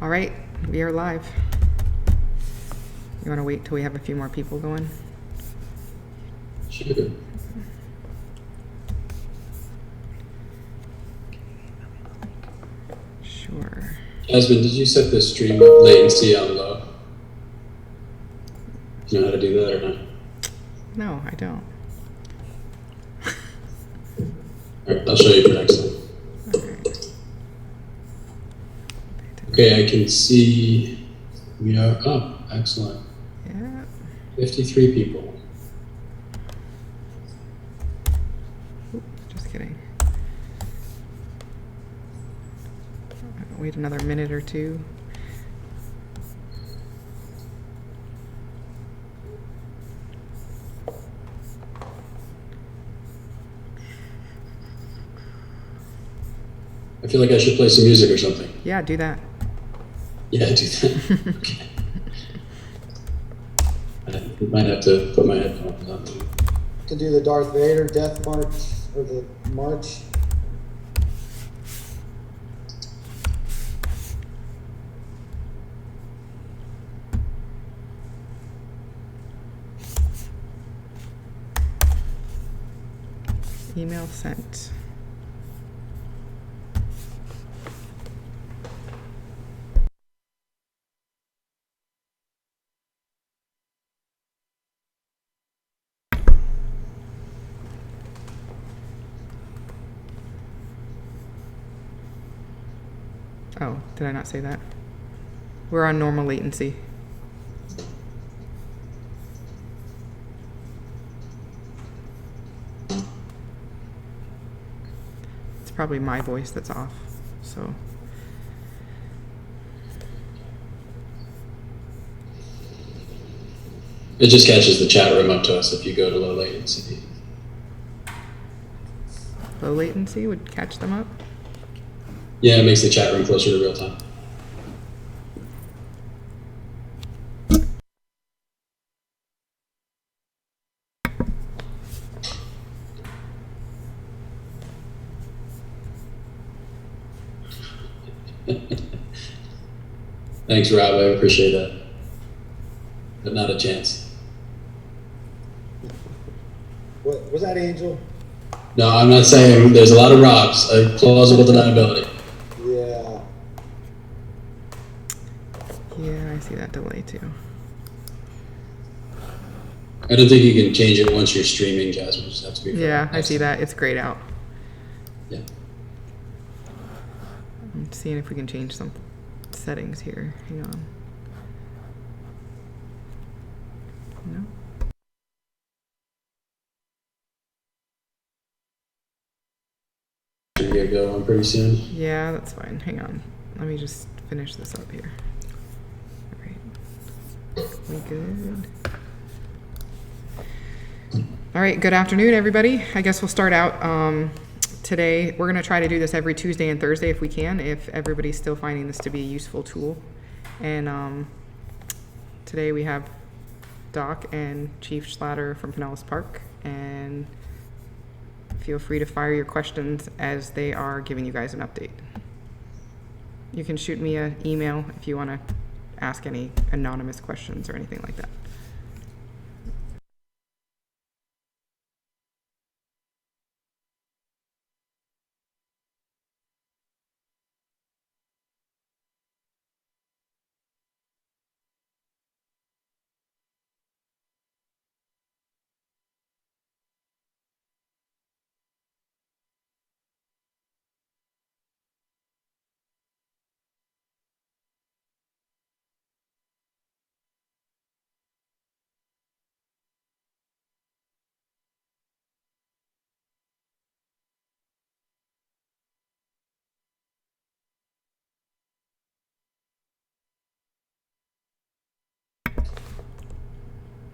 All right, we are live. You want to wait till we have a few more people going? Sure. Sure. Jasmine, did you set the stream latency on low? Do you know how to do that or not? No, I don't. All right, I'll show you for next time. Right. Okay, I can see we are up. Excellent. Yeah. 53 people. Oop, just kidding. Wait another minute or two. I feel like I should play some music or something. Yeah, do that. Yeah, do that. Okay. I might have to put my headphones on. To do the Darth Vader death march or the march. Email sent. Oh, did I not say that? We're on normal latency. It's probably my voice that's off, so. It just catches the chat room up to us if you go to low latency. Low latency would catch them up? Yeah, it makes the chat room closer to real time. Thanks, Rob. I appreciate that. But not a chance. What was that, Angel? No, I'm not saying there's a lot of Robs. Plausible deniability. Yeah. Yeah, I see that delay too. I don't think you can change it once you're streaming, Jasmine. Just have to be. Yeah, I see that. It's grayed out. Yeah. I'm seeing if we can change some settings here. Hang on. No. You're gonna go on pretty soon. Yeah, that's fine. Hang on. Let me just finish this up here. All right. We good? All right. Good afternoon, everybody. I guess we'll start out. Today, we're going to try to do this every Tuesday and Thursday if we can, if everybody's still finding this to be a useful tool. And today we have Doc and Chief Schlatter from Pinellas Park, and feel free to fire your questions as they are giving you guys an update. You can shoot me an email if you want to ask any anonymous questions or anything like that.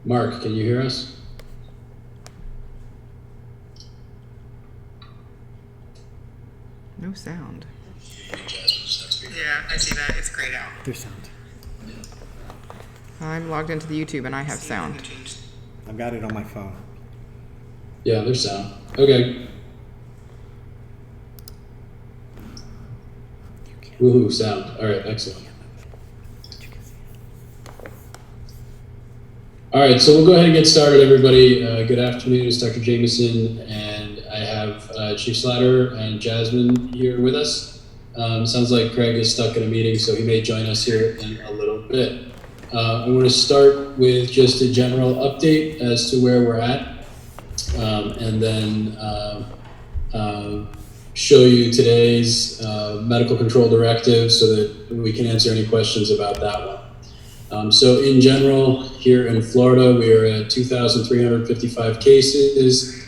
Mark, can you hear us? No sound. Yeah, I see that. It's grayed out. There's sound. I'm logged into the YouTube and I have sound. I've got it on my phone. Yeah, there's sound. Okay. Woohoo, sound. All right, excellent. All right, so we'll go ahead and get started, everybody. Good afternoon, it's Dr. Jameson, and I have Chief Slatter and Jasmine here with us. Sounds like Craig is stuck in a meeting, so he may join us here in a little bit. I want to start with just a general update as to where we're at, and then show you today's medical control directive so that we can answer any questions about that one. So in general, here in Florida, we are at 2,355 cases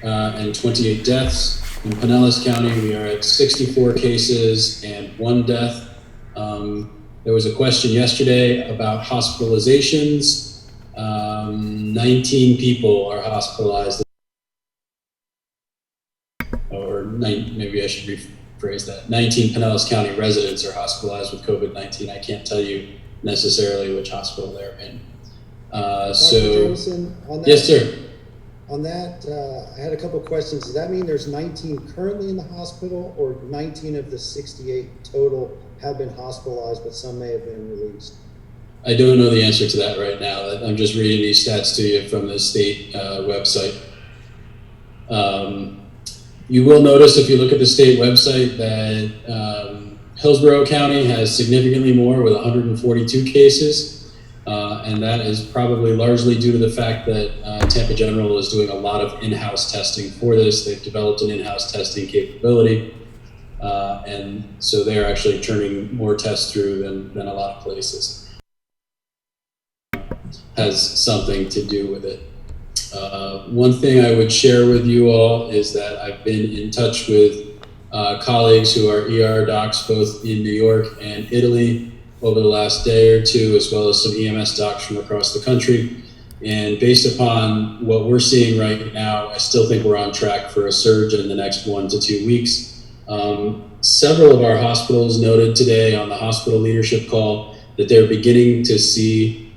and 28 deaths. In Pinellas County, we are at 64 cases and 1 death. There was a question yesterday about hospitalizations. 19 people are hospitalized, or maybe I should rephrase that. 19 Pinellas County residents are hospitalized with COVID-19. I can't tell you necessarily which hospital they're in. Dr. Jameson, on that, yes, sir. On that, I had a couple questions. Does that mean there's 19 currently in the hospital, or 19 of the 68 total have been hospitalized, but some may have been released? I don't know the answer to that right now. I'm just reading these stats to you from the state website. You will notice if you look at the state website that Hillsborough County has significantly more with 142 cases, and that is probably largely due to the fact that Tampa General is doing a lot of in-house testing for this. They've developed an in-house testing capability, and so they're actually churning more tests through than a lot of places. Has something to do with it. One thing I would share with you all is that I've been in touch with colleagues who are ER docs both in New York and Italy over the last day or two, as well as some EMS docs from across the country. And based upon what we're seeing right now, I still think we're on track for a surge in the next 1 to 2 weeks. Several of our hospitals noted today on the hospital leadership call that they're beginning to see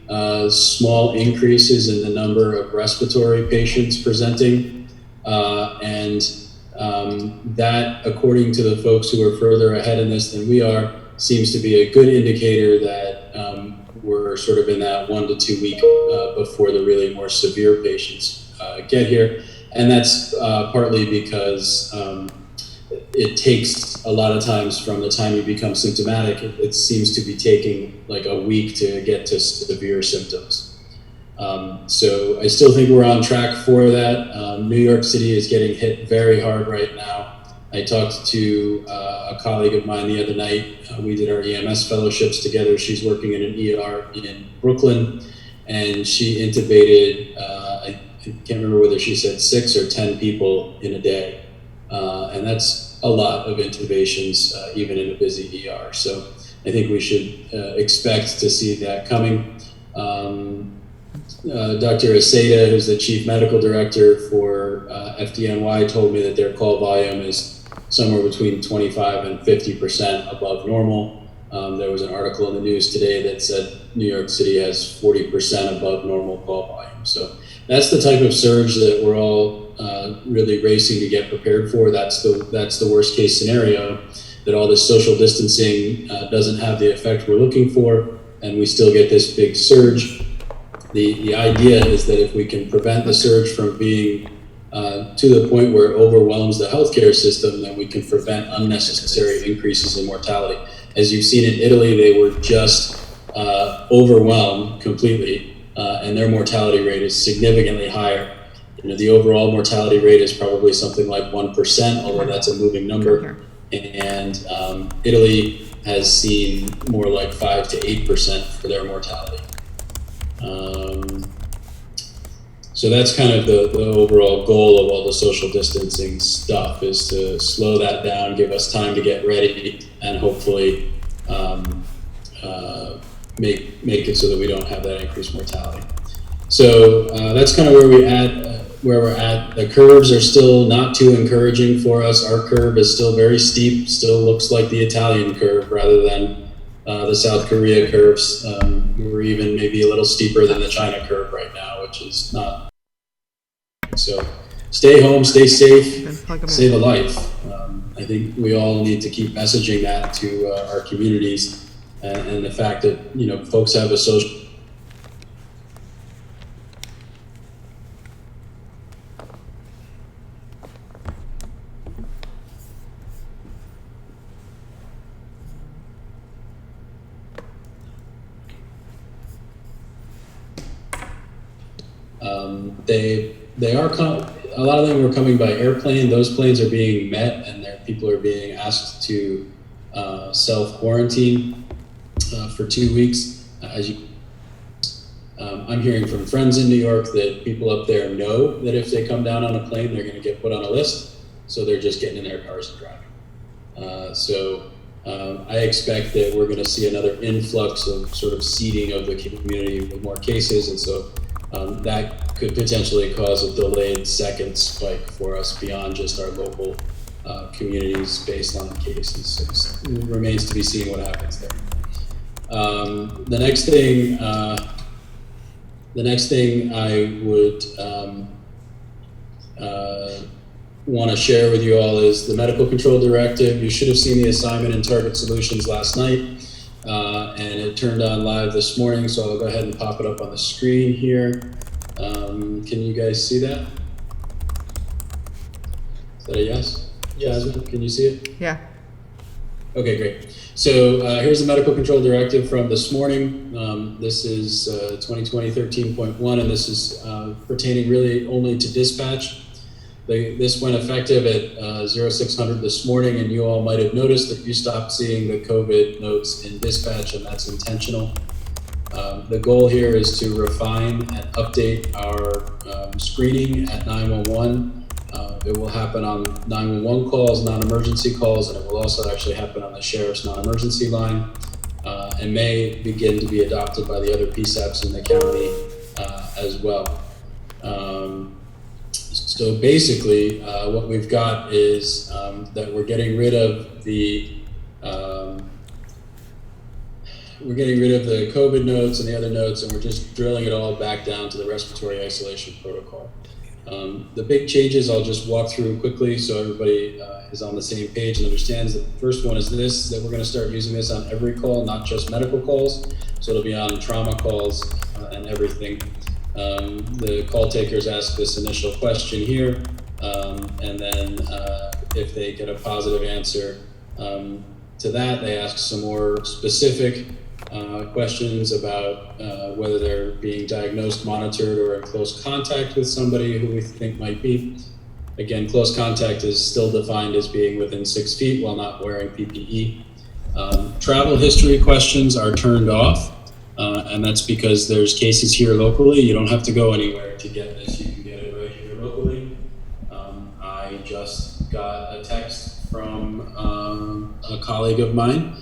small increases in the number of respiratory patients presenting, that, according to the folks who are further ahead in this than we are, seems to be a good indicator that we're sort of in that 1 to 2 week before the really more severe patients get here. And that's partly because it takes a lot of times from the time you become symptomatic, it seems to be taking like a week to get to severe symptoms. So I still think we're on track for that. New York City is getting hit very hard right now. I talked to a colleague of mine the other night. We did our EMS fellowships together. She's working in an ER in Brooklyn, and she intubated, I can't remember whether she said 6 or 10 people in a day. And that's a lot of intubations, even in a busy ER. So I think we should expect to see that coming. Dr. Aseda, who's the chief medical director for FDNY, told me that their call volume is somewhere between 25 and 50% above normal. There was an article in the news today that said New York City has 40% above normal call volume. So that's the type of surge that we're all really racing to get prepared for. That's the worst case scenario, that all this social distancing doesn't have the effect we're looking for, and we still get this big surge. The idea is that if we can prevent the surge from being to the point where it overwhelms the healthcare system, then we can prevent unnecessary increases in mortality. As you've seen in Italy, they were just overwhelmed completely, and their mortality rate is significantly higher. You know, the overall mortality rate is probably something like 1%, although that's a moving number. And Italy has seen more like 5 to 8% for their mortality. So that's kind of the overall goal of all the social distancing stuff, is to slow that down, give us time to get ready, and hopefully make it so that we don't have that increased mortality. So that's kind of where we're at. The curves are still not too encouraging for us. Our curve is still very steep, still looks like the Italian curve rather than the South Korea curves. We're even maybe a little steeper than the China curve right now, which is not. So stay home, stay safe, save a life. I think we all need to keep messaging that to our communities, and the fact that, you know, folks have a social. They are a lot of them were coming by airplane. Those planes are being met, and people are being asked to self quarantine for 2 weeks. I'm hearing from friends in New York that people up there know that if they come down on a plane, they're going to get put on a list, so they're just getting in their cars and driving. I expect that we're going to see another influx of sort of seeding of the community with more cases, and so that could potentially cause a delayed second spike for us beyond just our local communities baseline cases. So it remains to be seen what happens there. The next thing I would want to share with you all is the medical control directive. You should have seen the assignment in Target Solutions last night, and it turned on live this morning, so I'll go ahead and pop it up on the screen here. Can you guys see that? Is that a yes? Jasmine, can you see it? Yeah. Okay, great. So here's the medical control directive from this morning. This is 2020-13.1, and this is pertaining really only to dispatch. This went effective at 0600 this morning, and you all might have noticed that you stopped seeing the COVID notes in dispatch, and that's intentional. The goal here is to refine and update our screening at 911. It will happen on 911 calls, non-emergency calls, and it will also actually happen on the sheriff's non-emergency line, and may begin to be adopted by the other PSAPs in the county as well. So basically, what we've got is that we're getting rid of the COVID notes and the other notes, and we're just drilling it all back down to the respiratory isolation protocol. The big changes I'll just walk through quickly so everybody is on the same page and understands. The first one is this, that we're going to start using this on every call, not just medical calls. So it'll be on trauma calls and everything. The call takers ask this initial question here, and then if they get a positive answer to that, they ask some more specific questions about whether they're being diagnosed, monitored, or in close contact with somebody who we think might be. Again, close contact is still defined as being within 6 feet while not wearing PPE. Travel history questions are turned off, and that's because there's cases here locally. You don't have to go anywhere to get this. You can get it right here locally. I just got a text from a colleague of mine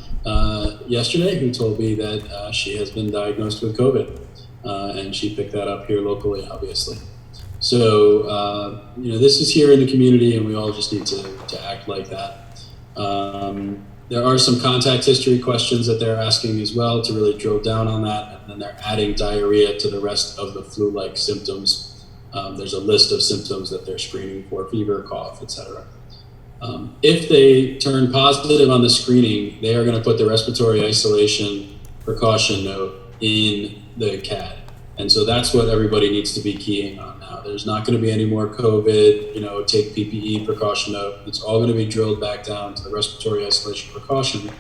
yesterday who told me that she has been diagnosed with COVID, and she picked that up here locally, obviously. So, this is here in the community, and we all just need to act like that. There are some contact history questions that they're asking as well to really drill down on that, and then they're adding diarrhea to the rest of the flu-like symptoms. There's a list of symptoms that they're screening for: fever, cough, etc. If they turn positive on the screening, they are going to put the respiratory isolation precaution note in the CAD. And so that's what everybody needs to be keying on now. There's not going to be any more COVID, take PPE precaution note. It's all going to be drilled back down to the respiratory isolation precaution.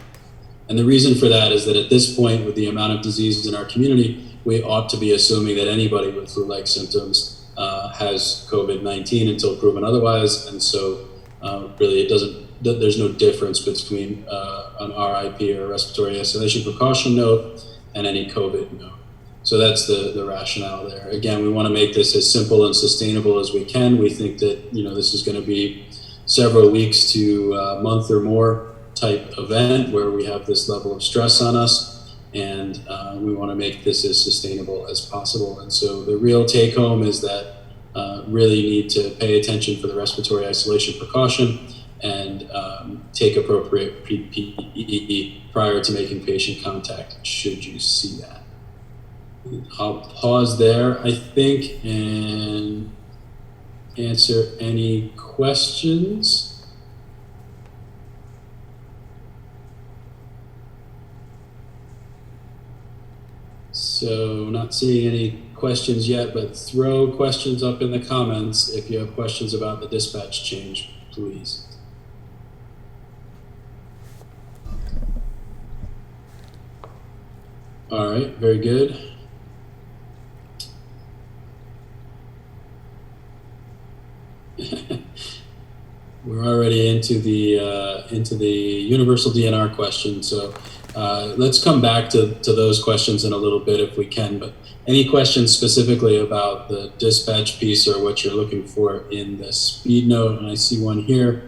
And the reason for that is that at this point, with the amount of diseases in our community, we ought to be assuming that anybody with flu-like symptoms has COVID-19 until proven otherwise. And so really, there's no difference between an RIP or a respiratory isolation precaution note and any COVID note. So that's the rationale there. Again, we want to make this as simple and sustainable as we can. We think that, this is going to be several weeks to a month or more type event where we have this level of stress on us, and we want to make this as sustainable as possible. And so the real take home is that really need to pay attention for the respiratory isolation precaution and take appropriate PPE prior to making patient contact, should you see that. I'll pause there, I think, and answer any questions. So not seeing any questions yet, but throw questions up in the comments if you have questions about the dispatch change, please. All right, very good. we're already into the universal DNR question. So let's come back to those questions in a little bit if we can. But any questions specifically about the dispatch piece or what you're looking for in the speed note? And I see one here.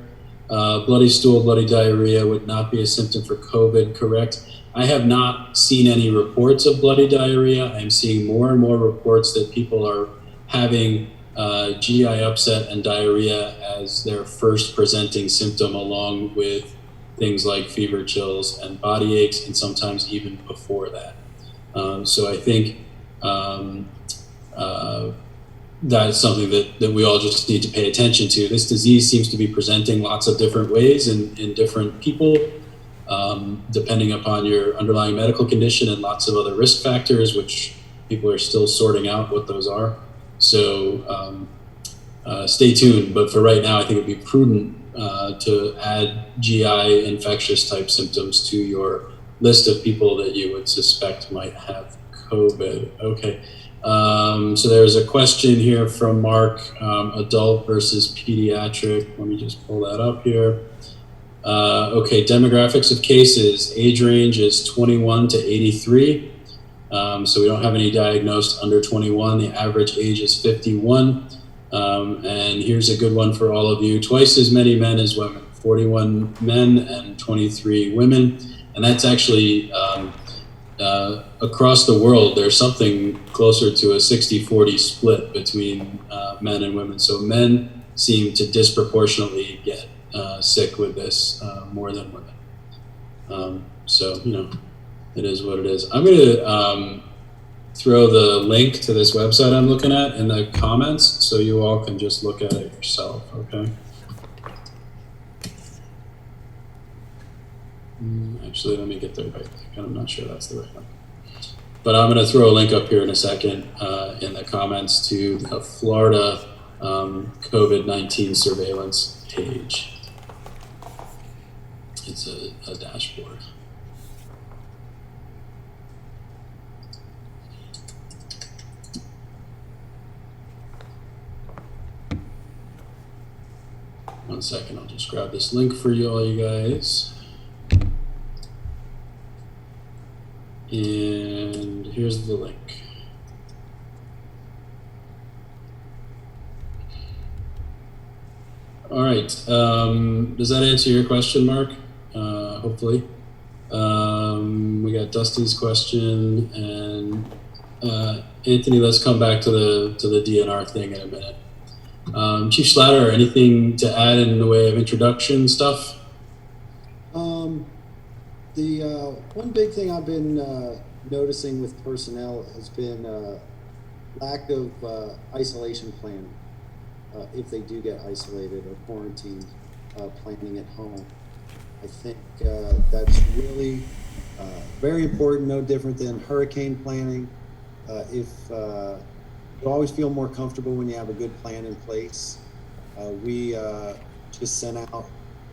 Bloody stool, bloody diarrhea would not be a symptom for COVID, correct? I have not seen any reports of bloody diarrhea. I'm seeing more and more reports that people are having GI upset and diarrhea as their first presenting symptom, along with things like fever, chills, and body aches, and sometimes even before that. So I think that's something that we all just need to pay attention to. This disease seems to be presenting lots of different ways in different people, depending upon your underlying medical condition and lots of other risk factors, which people are still sorting out what those are. So stay tuned. But for right now, I think it'd be prudent to add GI infectious type symptoms to your list of people that you would suspect might have COVID. Okay. So there's a question here from Mark, adult versus pediatric. Let me just pull that up here. Okay, demographics of cases. Age range is 21 to 83. So we don't have any diagnosed under 21. The average age is 51. And here's a good one for all of you. Twice as many men as women, 41 men and 23 women. And that's actually across the world, there's something closer to a 60-40 split between men and women. So men seem to disproportionately get sick with this more than women. So, you know, it is what it is. I'm going to throw the link to this website I'm looking at in the comments so you all can just look at it yourself, okay? Actually, let me get the right link. I'm not sure that's the right one. But I'm going to throw a link up here in a second in the comments to the Florida COVID-19 surveillance page. It's a dashboard. One second, I'll just grab this link for you all, you guys. And here's the link. All right, does that answer your question, Mark? Hopefully. We got Dusty's question, and Anthony, let's come back to the DNR thing in a minute. Chief Slatter, anything to add in the way of introduction stuff? The one big thing I've been noticing with personnel has been lack of isolation planning. If they do get isolated or quarantined, planning at home. I think that's really very important, no different than hurricane planning. You always feel more comfortable when you have a good plan in place. We just sent out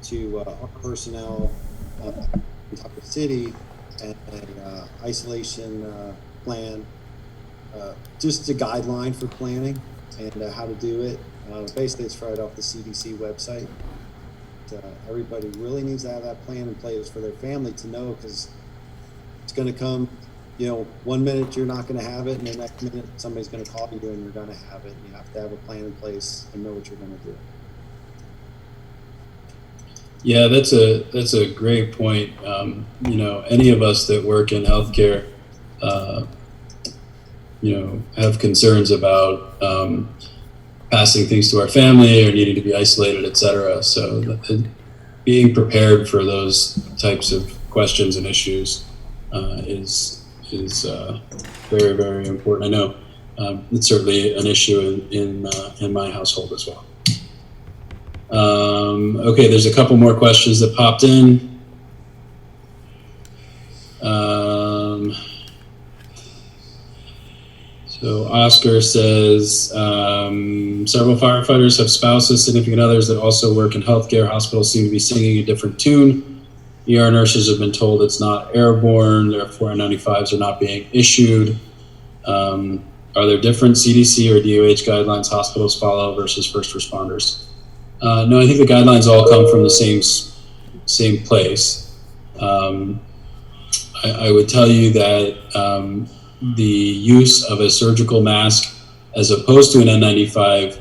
to our personnel in Tucker City an isolation plan, just a guideline for planning and how to do it. Basically, it's right off the CDC website. Everybody really needs to have that plan in place for their family to know, because it's going to come, you know, 1 minute you're not going to have it, and the next minute somebody's going to call you and you're going to have it. You have to have a plan in place and know what you're going to do. Yeah, that's a great point. You know, any of us that work in healthcare, you know, have concerns about passing things to our family or needing to be isolated, et cetera. So being prepared for those types of questions and issues is very, very important. I know it's certainly an issue in my household as well. Okay, there's a couple more questions that popped in. So Oscar says, several firefighters have spouses, significant others that also work in healthcare. Hospitals seem to be singing a different tune. ER nurses have been told it's not airborne, therefore N95s are not being issued. Are there different CDC or DOH guidelines hospitals follow versus first responders? No, I think the guidelines all come from the same place. I would tell you that the use of a surgical mask as opposed to an N95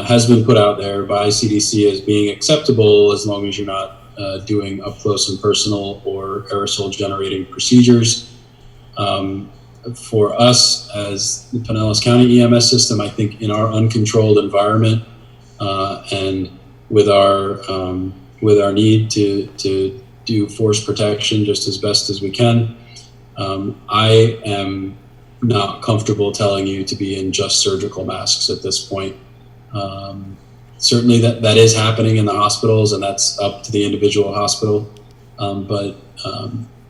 has been put out there by CDC as being acceptable as long as you're not doing up close and personal or aerosol generating procedures. For us as the Pinellas County EMS system, I think in our uncontrolled environment and with our need to do force protection just as best as we can, I am not comfortable telling you to be in just surgical masks at this point. Certainly that is happening in the hospitals, and that's up to the individual hospital. But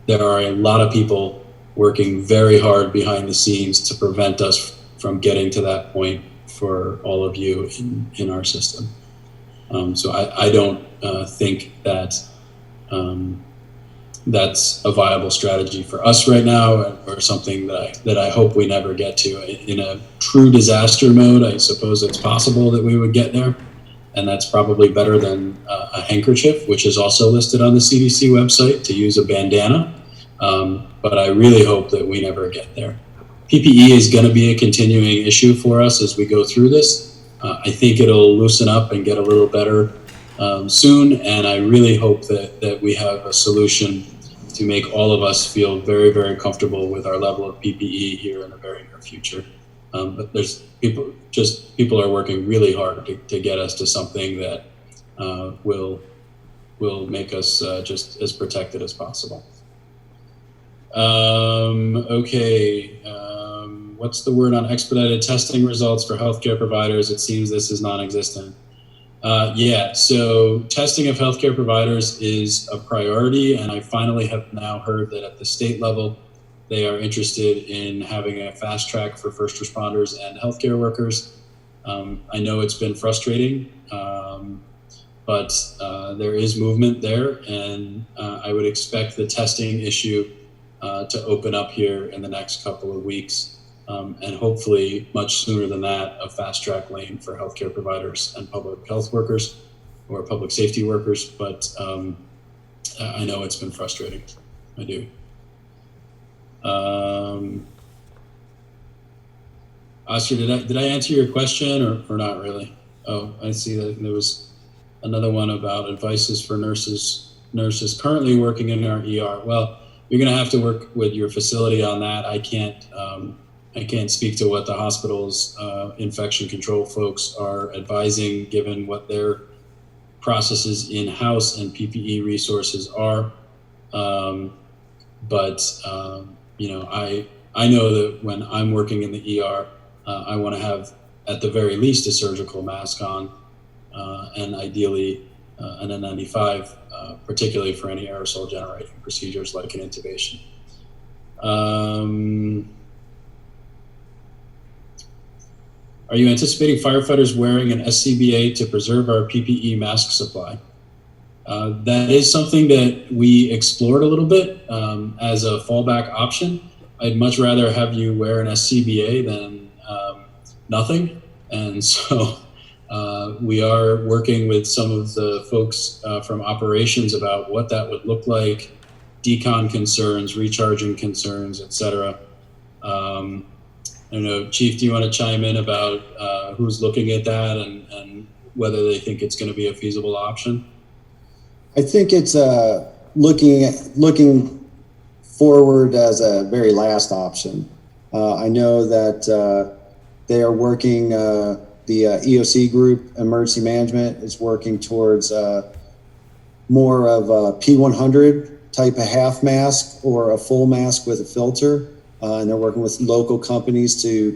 there are a lot of people working very hard behind the scenes to prevent us from getting to that point for all of you in our system. So I don't think that that's a viable strategy for us right now, or something that I hope we never get to. In a true disaster mode, I suppose it's possible that we would get there, and that's probably better than a handkerchief, which is also listed on the CDC website, to use a bandana. But I really hope that we never get there. PPE is going to be a continuing issue for us as we go through this. I think it'll loosen up and get a little better soon, and I really hope that we have a solution to make all of us feel very, very comfortable with our level of PPE here in the very near future. But there's people are working really hard to get us to something that will make us just as protected as possible. Okay. What's the word on expedited testing results for healthcare providers? It seems this is non-existent. Yeah, so testing of healthcare providers is a priority, and I finally have now heard that at the state level, they are interested in having a fast track for first responders and healthcare workers. I know it's been frustrating, but there is movement there, and I would expect the testing issue to open up here in the next couple of weeks. And hopefully much sooner than that, a fast track lane for healthcare providers and public health workers or public safety workers. But I know it's been frustrating. I do. Oscar, did I answer your question or not really? Oh, I see that there was another one about advices for nurses currently working in our ER. Well, you're going to have to work with your facility on that. I can't speak to what the hospital's infection control folks are advising, given what their processes in-house and PPE resources are. But I know that when I'm working in the ER, I want to have at the very least a surgical mask on, and ideally an N95, particularly for any aerosol generating procedures like an intubation. Are you anticipating firefighters wearing an SCBA to preserve our PPE mask supply? That is something that we explored a little bit as a fallback option. I'd much rather have you wear an SCBA than nothing. And so we are working with some of the folks from operations about what that would look like, decon concerns, recharging concerns, et cetera. I don't know, Chief, do you want to chime in about who's looking at that and whether they think it's going to be a feasible option? I think it's looking forward as a very last option. I know that they are working, the EOC group, Emergency Management, is working towards more of a P100 type of half mask or a full mask with a filter. And they're working with local companies to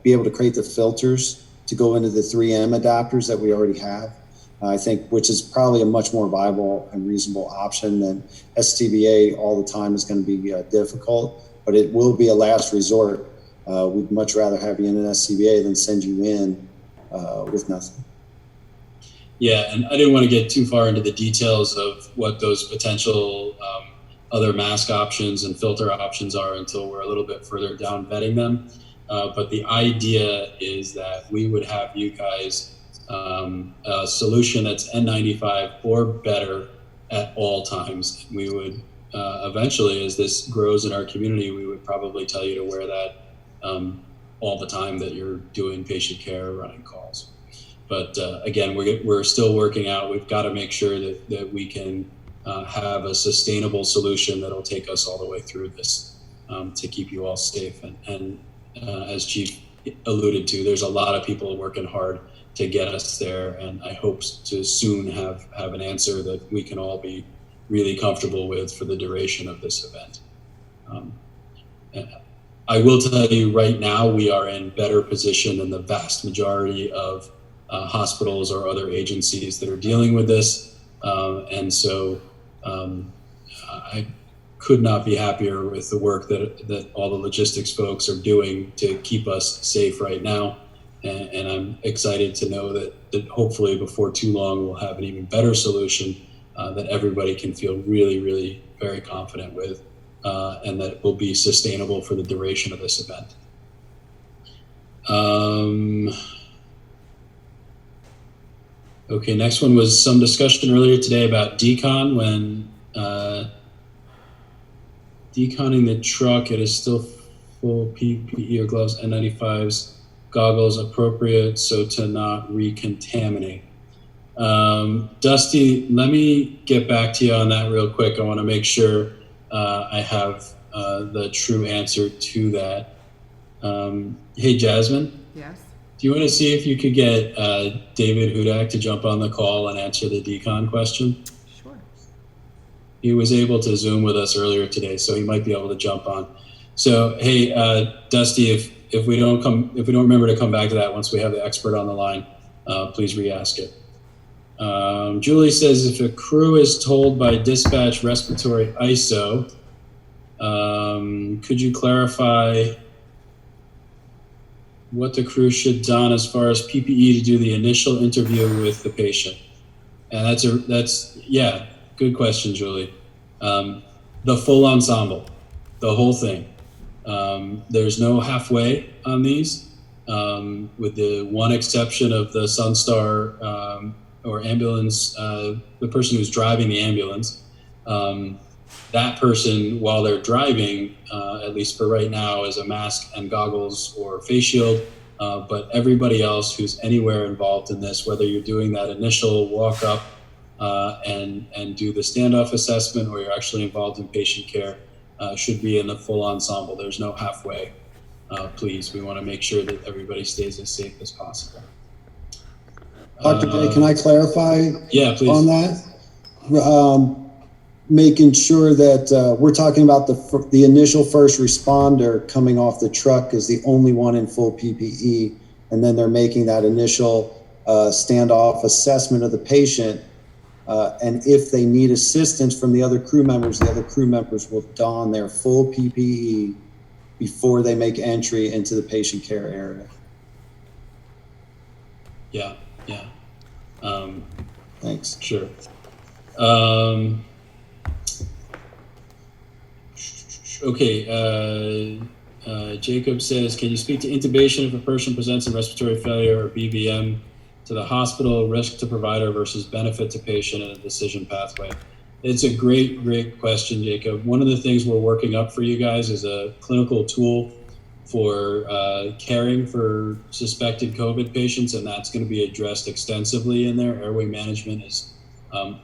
be able to create the filters to go into the 3M adapters that we already have. I think, which is probably a much more viable and reasonable option than SCBA all the time is going to be difficult, but it will be a last resort. We'd much rather have you in an SCBA than send you in with nothing. Yeah, and I didn't want to get too far into the details of what those potential other mask options and filter options are until we're a little bit further down vetting them. But the idea is that we would have you guys a solution that's N95 or better at all times. We would eventually, as this grows in our community, we would probably tell you to wear that all the time that you're doing patient care or running calls. But again, we're still working out. We've got to make sure that we can have a sustainable solution that'll take us all the way through this to keep you all safe. And as Chief alluded to, there's a lot of people working hard to get us there, and I hope to soon have an answer that we can all be really comfortable with for the duration of this event. I will tell you right now, we are in better position than the vast majority of hospitals or other agencies that are dealing with this. And so I could not be happier with the work that all the logistics folks are doing to keep us safe right now. And I'm excited to know that hopefully before too long, we'll have an even better solution that everybody can feel really, really very confident with, and that will be sustainable for the duration of this event. Okay, next one was some discussion earlier today about decon. When deconning the truck, it is still full PPE or gloves, N95s, goggles appropriate so to not recontaminate. Dusty, let me get back to you on that real quick. I want to make sure I have the true answer to that. Hey, Jasmine? Yes. Do you want to see if you could get David Hudak to jump on the call and answer the decon question? Sure. He was able to Zoom with us earlier today, so he might be able to jump on. So, hey, Dusty, if we don't remember to come back to that once we have the expert on the line, please re-ask it. Julie says, if a crew is told by dispatch respiratory ISO, could you clarify what the crew should don as far as PPE to do the initial interview with the patient? And that's good question, Julie. The full ensemble, the whole thing. There's no halfway on these, with the one exception of the Sunstar or ambulance, the person who's driving the ambulance. That person, while they're driving, at least for right now, is a mask and goggles or face shield. But everybody else who's anywhere involved in this, whether you're doing that initial walk up and do the standoff assessment, or you're actually involved in patient care, should be in the full ensemble. There's no halfway. Please, we want to make sure that everybody stays as safe as possible. Dr. Day, can I clarify yeah, please. on that? Making sure that we're talking about the initial first responder coming off the truck is the only one in full PPE, and then they're making that initial standoff assessment of the patient. And if they need assistance from the other crew members will don their full PPE before they make entry into the patient care area. Yeah. Thanks. Sure. Okay. Jacob says, can you speak to intubation if a person presents a respiratory failure or BVM to the hospital, risk to provider versus benefit to patient, and a decision pathway? It's a great question, Jacob. One of the things we're working up for you guys is a clinical tool for caring for suspected COVID patients, and that's going to be addressed extensively in there. Airway management is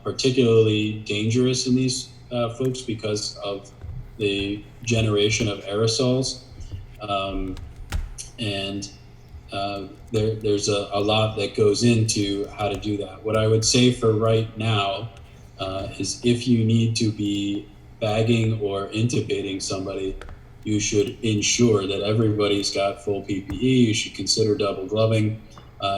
particularly dangerous in these folks because of the generation of aerosols. There's a lot that goes into how to do that. What I would say for right now is if you need to be bagging or intubating somebody, you should ensure that everybody's got full PPE. You should consider double gloving.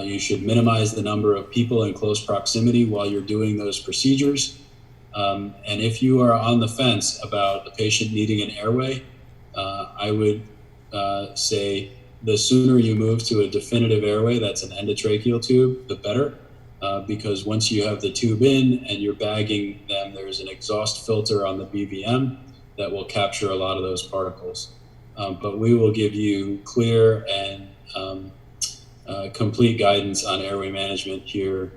You should minimize the number of people in close proximity while you're doing those procedures. And if you are on the fence about the patient needing an airway, I would say the sooner you move to a definitive airway that's an endotracheal tube, the better, because once you have the tube in and you're bagging them, there's an exhaust filter on the BVM that will capture a lot of those particles. But we will give you clear and complete guidance on airway management here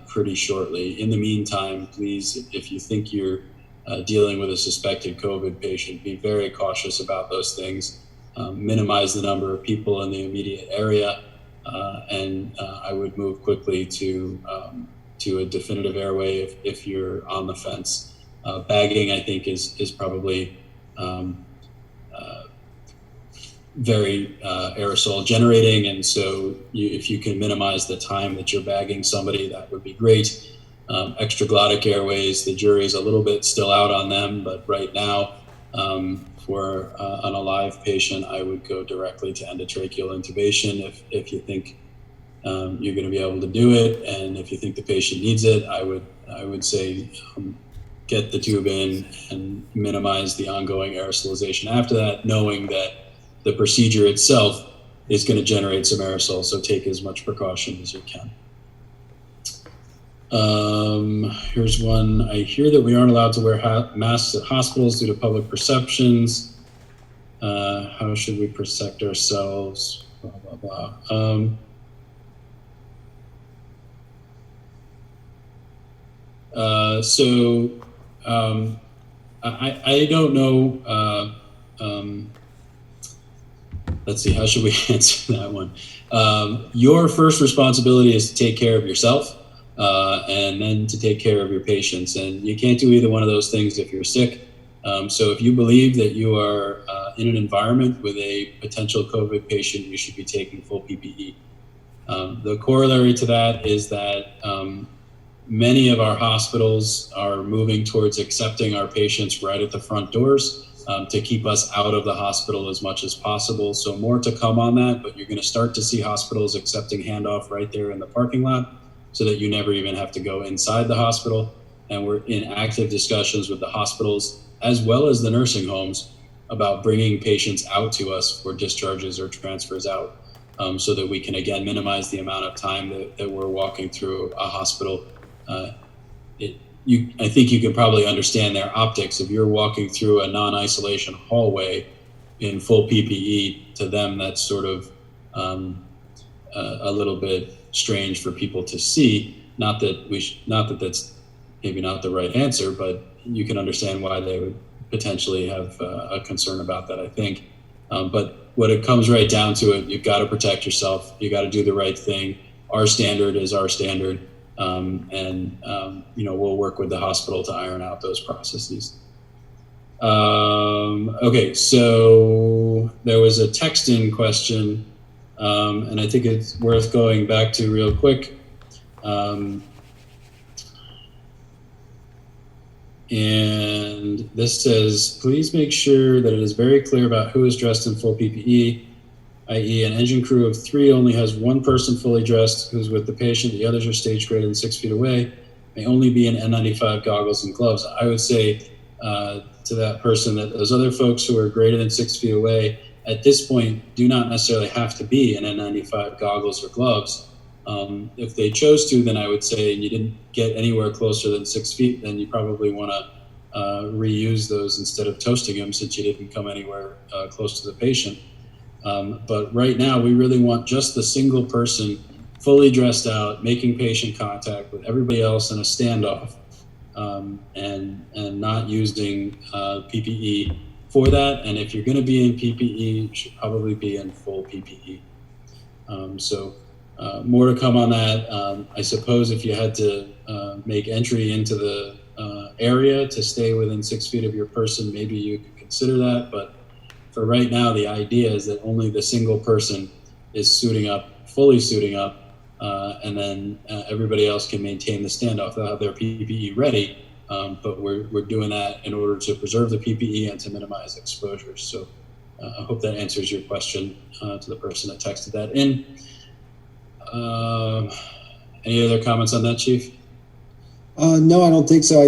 pretty shortly. In the meantime, please, if you think you're dealing with a suspected COVID patient, be very cautious about those things. Minimize the number of people in the immediate area, and I would move quickly to a definitive airway if you're on the fence. Bagging, I think, is probably very aerosol generating, and so if you can minimize the time that you're bagging somebody, that would be great. Extraglottic airways, the jury's a little bit still out on them, but right now, for an alive patient, I would go directly to endotracheal intubation if you think you're going to be able to do it, and if you think the patient needs it, I would say get the tube in and minimize the ongoing aerosolization after that, knowing that the procedure itself is going to generate some aerosol, so take as much precaution as you can. Here's one. I hear that we aren't allowed to wear masks at hospitals due to public perceptions. How should we protect ourselves? Blah, blah, blah. I don't know. Let's see, how should we answer that one? Your first responsibility is to take care of yourself and then to take care of your patients. And you can't do either one of those things if you're sick. So if you believe that you are in an environment with a potential COVID patient, you should be taking full PPE. The corollary to that is that many of our hospitals are moving towards accepting our patients right at the front doors to keep us out of the hospital as much as possible. So more to come on that, but you're going to start to see hospitals accepting handoff right there in the parking lot so that you never even have to go inside the hospital. And we're in active discussions with the hospitals as well as the nursing homes about bringing patients out to us for discharges or transfers out so that we can, again, minimize the amount of time that we're walking through a hospital. I think you can probably understand their optics. If you're walking through a non-isolation hallway in full PPE, to them that's sort of a little bit strange for people to see. Not that that's maybe not the right answer, but you can understand why they would potentially have a concern about that, I think. But when it comes right down to it, you've got to protect yourself. You got to do the right thing. Our standard is our standard. We'll work with the hospital to iron out those processes. Okay, so there was a text-in question, and I think it's worth going back to real quick. And this says, please make sure that it is very clear about who is dressed in full PPE, i.e. an engine crew of 3 only has 1 person fully dressed who's with the patient, the others are stage greater than 6 feet away, may only be in N95 goggles and gloves. I would say to that person that those other folks who are greater than 6 feet away at this point do not necessarily have to be in N95 goggles or gloves. If they chose to, then I would say, and you didn't get anywhere closer than 6 feet, then you probably want to reuse those instead of toasting them since you didn't come anywhere close to the patient. But right now, we really want just the single person fully dressed out, making patient contact with everybody else in a standoff, and not using PPE for that. And if you're going to be in PPE, you should probably be in full PPE. More to come on that. I suppose if you had to make entry into the area to stay within 6 feet of your person, maybe you could consider that. But for right now, the idea is that only the single person is fully suiting up, and then everybody else can maintain the standoff. They'll have their PPE ready, but we're doing that in order to preserve the PPE and to minimize exposures. So I hope that answers your question to the person that texted that in. Any other comments on that, Chief? No, I don't think so.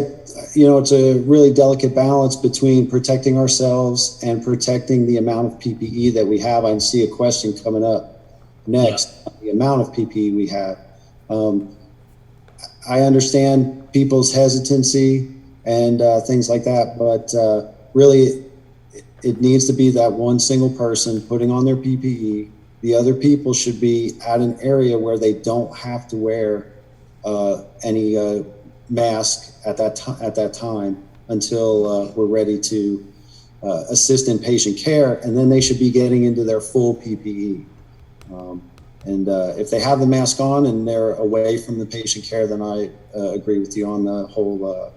It's a really delicate balance between protecting ourselves and protecting the amount of PPE that we have. I see a question coming up next, the amount of PPE we have. I understand people's hesitancy and things like that, but really it needs to be that one single person putting on their PPE The other people should be at an area where they don't have to wear any mask at that time until we're ready to assist in patient care, and then they should be getting into their full PPE. And if they have the mask on and they're away from the patient care, then I agree with you on the whole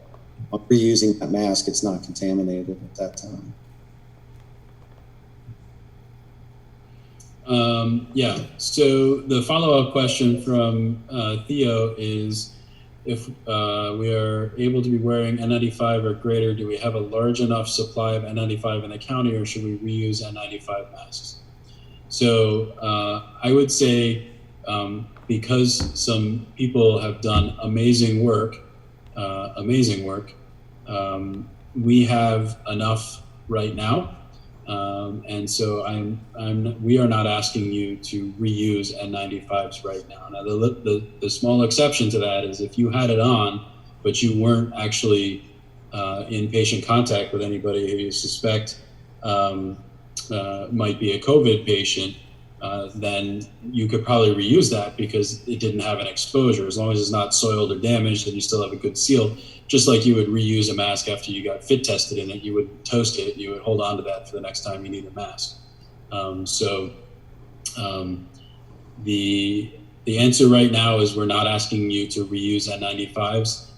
on reusing that mask. It's not contaminated at that time. Yeah, so the follow-up question from Theo is, if we are able to be wearing N95 or greater, do we have a large enough supply of N95 in the county, or should we reuse N95 masks? So I would say, because some people have done amazing work, we have enough right now. And so we are not asking you to reuse N95s right now. Now, the small exception to that is if you had it on, but you weren't actually in patient contact with anybody who you suspect might be a COVID patient, then you could probably reuse that because it didn't have an exposure. As long as it's not soiled or damaged, then you still have a good seal. Just like you would reuse a mask after you got fit tested in it, you would toast it, you would hold on to that for the next time you need a mask. The answer right now is we're not asking you to reuse N95s.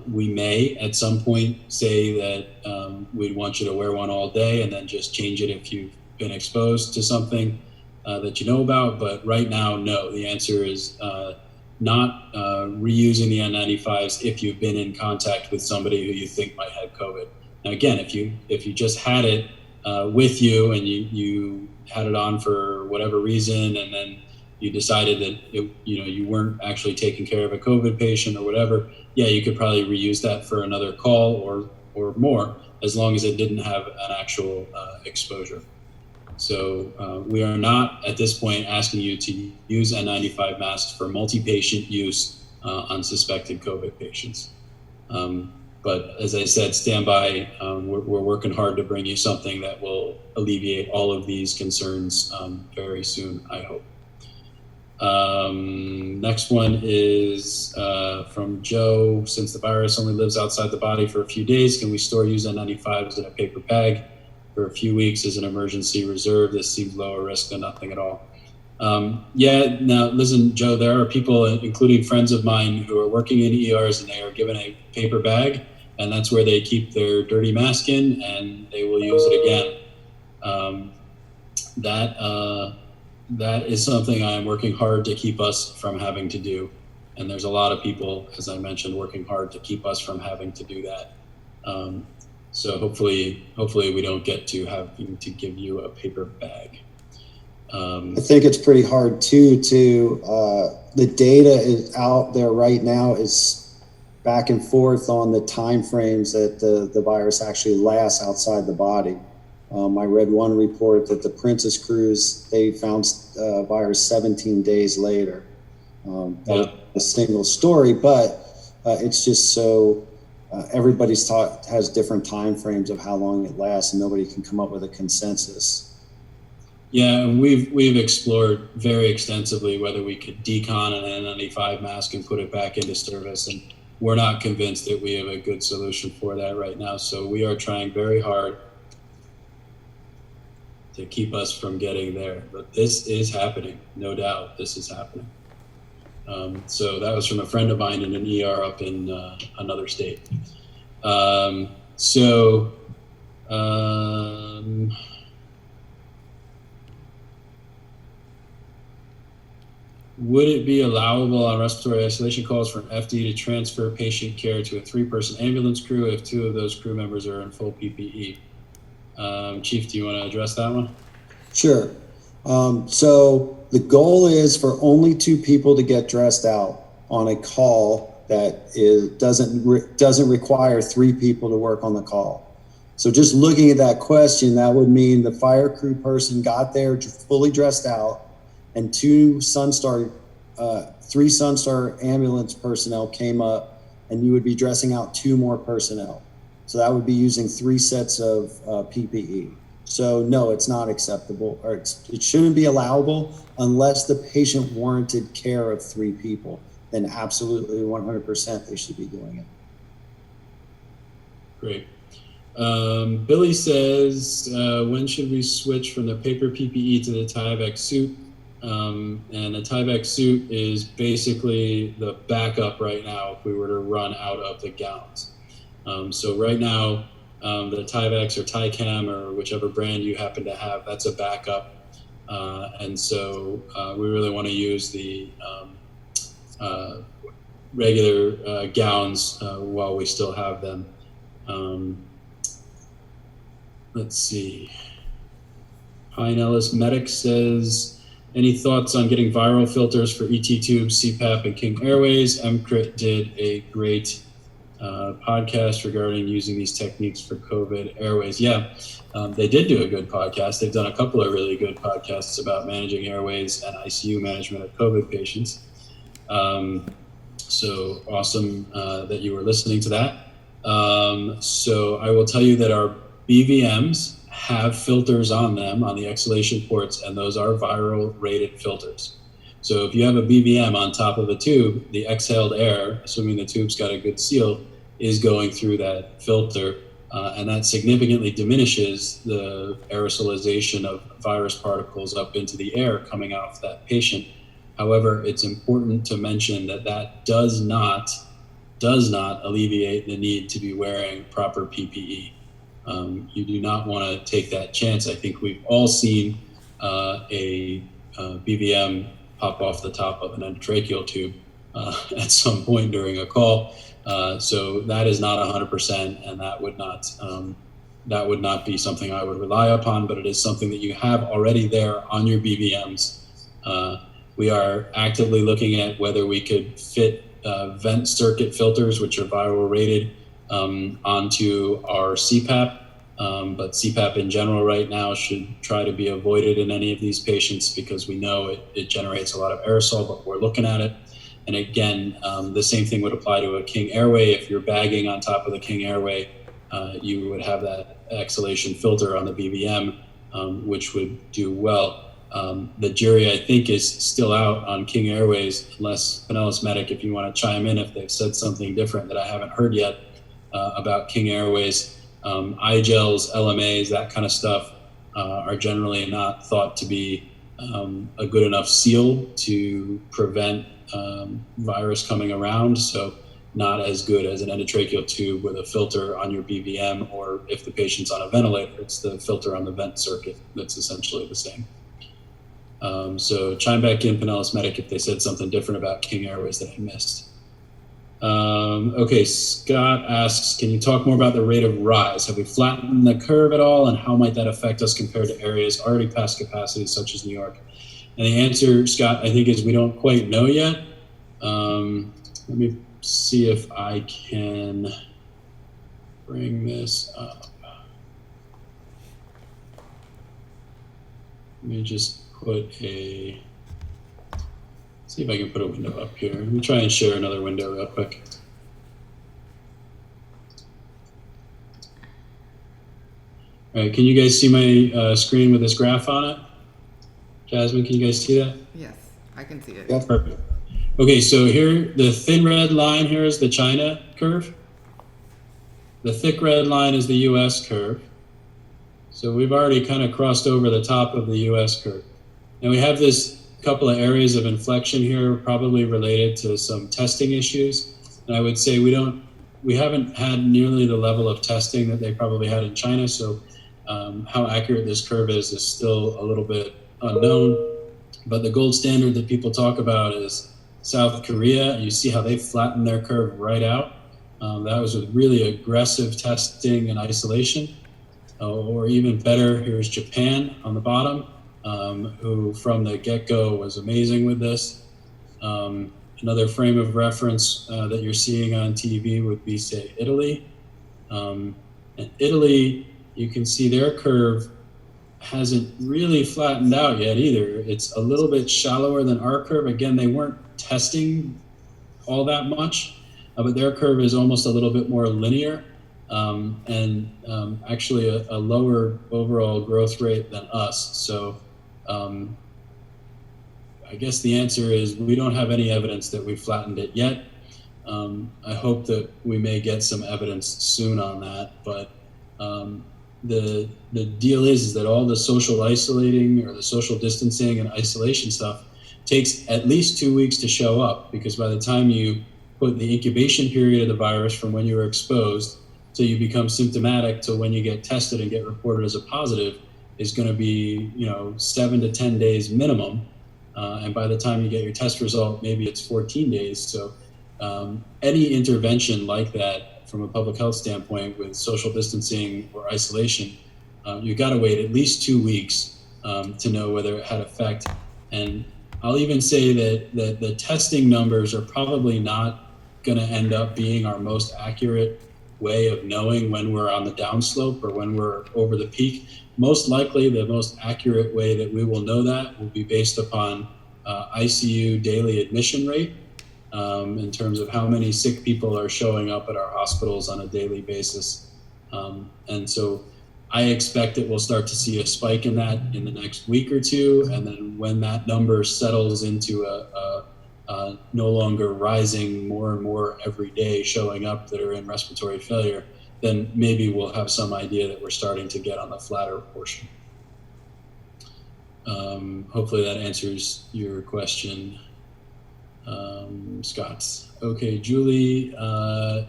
We may at some point say that we'd want you to wear one all day and then just change it if you've been exposed to something that you know about. But right now, no. The answer is not reusing the N95s if you've been in contact with somebody who you think might have COVID. Now, again, if you just had it with you and you had it on for whatever reason, and then you decided that you weren't actually taking care of a COVID patient or whatever, yeah, you could probably reuse that for another call or more, as long as it didn't have an actual exposure. So we are not at this point asking you to use N95 masks for multi-patient use on suspected COVID patients. But as I said, stand by. We're working hard to bring you something that will alleviate all of these concerns very soon, I hope. Next one is from Joe. Since the virus only lives outside the body for a few days, can we store used N95s in a paper bag for a few weeks as an emergency reserve? This seems lower risk than nothing at all. Yeah, now listen, Joe, there are people, including friends of mine, who are working in ERs and they are given a paper bag, and that's where they keep their dirty mask in, and they will use it again. That is something I'm working hard to keep us from having to do. And there's a lot of people, as I mentioned, working hard to keep us from having to do that. So hopefully we don't get to having to give you a paper bag. I think it's pretty hard too. The data is out there right now is back and forth on the time frames that the virus actually lasts outside the body. I read one report that the Princess cruise, they found virus 17 days later. That was a single story, but it's just so everybody's has different time frames of how long it lasts, and nobody can come up with a consensus. Yeah, and we've explored very extensively whether we could decon an N95 mask and put it back into service, and we're not convinced that we have a good solution for that right now. So we are trying very hard to keep us from getting there. But this is happening, no doubt. This is happening. So that was from a friend of mine in an ER up in another state. Would it be allowable on respiratory isolation calls for an FD to transfer patient care to a 3-person ambulance crew if 2 of those crew members are in full PPE? Chief, do you want to address that one? Sure. So the goal is for only 2 people to get dressed out on a call that doesn't require 3 people to work on the call. So just looking at that question, that would mean the fire crew person got there fully dressed out, and 3 Sunstar ambulance personnel came up, and you would be dressing out 2 more personnel. So that would be using 3 sets of PPE. So no, it's not acceptable, or it shouldn't be allowable unless the patient warranted care of 3 people. Then absolutely 100% they should be doing it. Great. Billy says, when should we switch from the paper PPE to the Tyvek suit? And the Tyvek suit is basically the backup right now if we were to run out of the gowns. So right now, the Tyvex or Tycam or whichever brand you happen to have, that's a backup. And so we really want to use the regular gowns while we still have them. Let's see. Pine Ellis Medic says, any thoughts on getting viral filters for ET tubes, CPAP, and King Airways? MCRIT did a great podcast regarding using these techniques for COVID Airways. Yeah, they did do a good podcast. They've done a couple of really good podcasts about managing airways and ICU management of COVID patients. So awesome that you were listening to that. So I will tell you that our BVMs have filters on them on the exhalation ports, and those are viral rated filters. So if you have a BVM on top of a tube, the exhaled air, assuming the tube's got a good seal, is going through that filter, and that significantly diminishes the aerosolization of virus particles up into the air coming off that patient. However, it's important to mention that that does not alleviate the need to be wearing proper PPE. You do not want to take that chance. I think we've all seen a BVM pop off the top of an endotracheal tube at some point during a call. So that is not 100%, and that would not be something I would rely upon, but it is something that you have already there on your BVMs. We are actively looking at whether we could fit vent circuit filters, which are viral rated, onto our CPAP. But CPAP in general right now should try to be avoided in any of these patients because we know it generates a lot of aerosol, but we're looking at it. And again, the same thing would apply to a King Airway. If you're bagging on top of the King Airway, you would have that exhalation filter on the BVM, which would do well. The jury, I think, is still out on King Airways, unless Pinellas Medic, if you want to chime in, if they've said something different that I haven't heard yet about King Airways. iGels, LMAs, that kind of stuff are generally not thought to be a good enough seal to prevent virus coming around. So not as good as an endotracheal tube with a filter on your BVM, or if the patient's on a ventilator, it's the filter on the vent circuit that's essentially the same. So chime back in, Pinellas Medic, if they said something different about King Airways that I missed. Okay, Scott asks, can you talk more about the rate of rise? Have we flattened the curve at all, and how might that affect us compared to areas already past capacity, such as New York? And the answer, Scott, I think is we don't quite know yet. Let me see if I can bring this up. Let me just put see if I can put a window up here. Let me try and share another window real quick. All right, can you guys see my screen with this graph on it? Jasmine, can you guys see that? Yes, I can see it. Yeah. Perfect. Okay, so here, the thin red line here is the China curve. The thick red line is the US curve. So we've already kind of crossed over the top of the US curve. And we have this couple of areas of inflection here, probably related to some testing issues. And I would say we haven't had nearly the level of testing that they probably had in China. So how accurate this curve is still a little bit unknown. But the gold standard that people talk about is South Korea. You see how they flattened their curve right out. That was with really aggressive testing and isolation. Or even better, here's Japan on the bottom, who from the get-go was amazing with this. Another frame of reference that you're seeing on TV would be, say, Italy. And Italy, you can see their curve hasn't really flattened out yet either. It's a little bit shallower than our curve. Again, they weren't testing all that much, but their curve is almost a little bit more linear. actually a lower overall growth rate than us. So I guess the answer is we don't have any evidence that we've flattened it yet. I hope that we may get some evidence soon on that, but the deal is that all the social isolating or the social distancing and isolation stuff takes at least 2 weeks to show up, because by the time you put the incubation period of the virus from when you were exposed till you become symptomatic to when you get tested and get reported as a positive is going to be 7 to 10 days minimum. And by the time you get your test result, maybe it's 14 days. So any intervention like that from a public health standpoint with social distancing or isolation, you've got to wait at least 2 weeks to know whether it had effect. And I'll even say that the testing numbers are probably not going to end up being our most accurate way of knowing when we're on the downslope or when we're over the peak. Most likely, the most accurate way that we will know that will be based upon ICU daily admission rate, in terms of how many sick people are showing up at our hospitals on a daily basis. And so I expect that we'll start to see a spike in that in the next week or two. And then when that number settles into a no longer rising more and more every day showing up that are in respiratory failure, then maybe we'll have some idea that we're starting to get on the flatter portion. Hopefully that answers your question, Scott. Okay, Julie,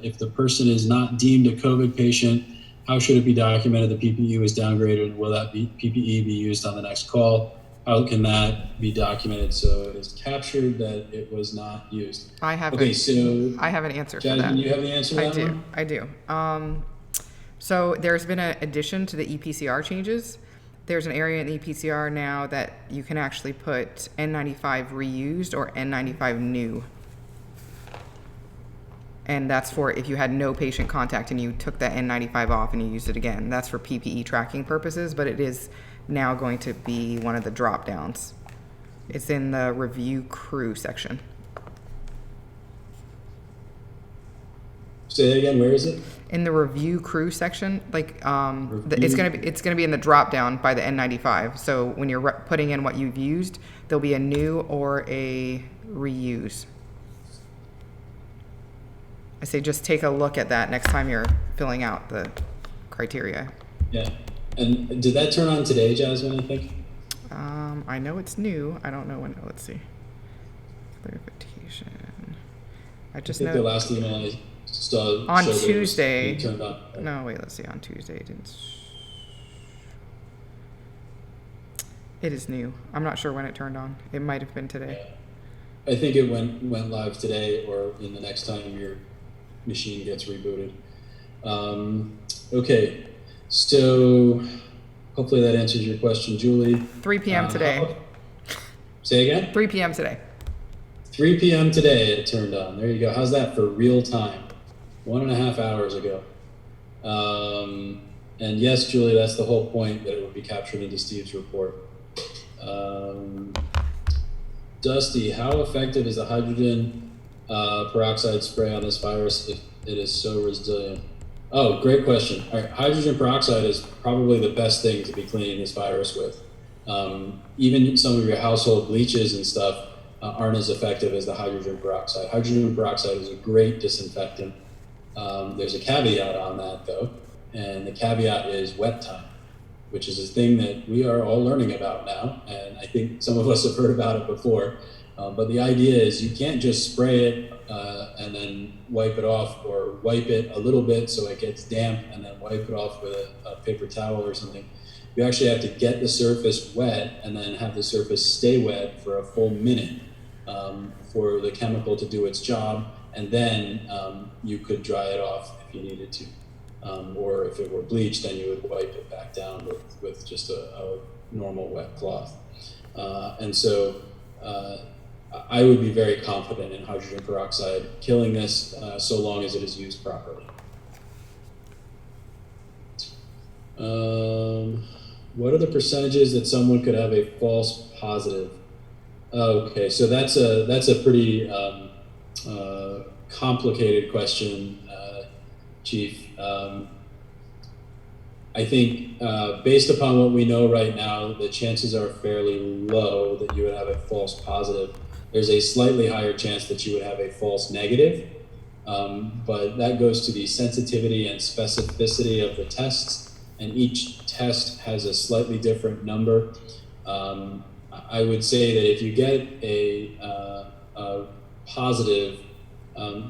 if the person is not deemed a COVID patient, how should it be documented the PPE was downgraded, and will that PPE be used on the next call? How can that be documented so it is captured that it was not used? I have Okay, so I have an answer for that. Jasmine, you have the answer to that one? I do. So there's been an addition to the EPCR changes. There's an area in the EPCR now that you can actually put N95 reused or N95 new. And that's for if you had no patient contact and you took that N95 off and you used it again. That's for PPE tracking purposes, but it is now going to be one of the drop downs. It's in the review crew section. Say that again, where is it? In the review crew section, like it's gonna be in the drop down by the N95. So when you're putting in what you've used, there'll be a new or a reuse. I say just take a look at that next time you're filling out the criteria. Yeah. And did that turn on today, Jasmine, I think? I know it's new. I don't know when. Let's see. Clarification. I think the last email I saw on showed Tuesday. it was turned on. No, wait. Let's see. On Tuesday, it didn't. It is new. I'm not sure when it turned on. It might have been today. I think it went live today or in the next time your machine gets rebooted. Okay, so hopefully that answers your question, Julie. 3 p.m. today. Say again? 3 p.m. today. 3 p.m. today it turned on. There you go. How's that for real time? 1.5 hours ago. And yes, Julie, that's the whole point, that it would be captured into Steve's report. Dusty, how effective is the hydrogen peroxide spray on this virus if it is so resilient? Oh, great question. All right, hydrogen peroxide is probably the best thing to be cleaning this virus with. Even some of your household bleaches and stuff aren't as effective as the hydrogen peroxide. Hydrogen peroxide is a great disinfectant. There's a caveat on that though, and the caveat is wet time, which is a thing that we are all learning about now. And I think some of us have heard about it before. But the idea is you can't just spray it and then wipe it off, or wipe it a little bit so it gets damp and then wipe it off with a paper towel or something. You actually have to get the surface wet and then have the surface stay wet for a full minute for the chemical to do its job. And then you could dry it off if you needed to. Or if it were bleach, then you would wipe it back down with just a normal wet cloth. And so I would be very confident in hydrogen peroxide killing this so long as it is used properly. What are the percentages that someone could have a false positive? Okay, so that's a pretty complicated question. Chief. I think based upon what we know right now, the chances are fairly low that you would have a false positive. There's a slightly higher chance that you would have a false negative, but that goes to the sensitivity and specificity of the tests, and each test has a slightly different number. I would say that if you get a positive,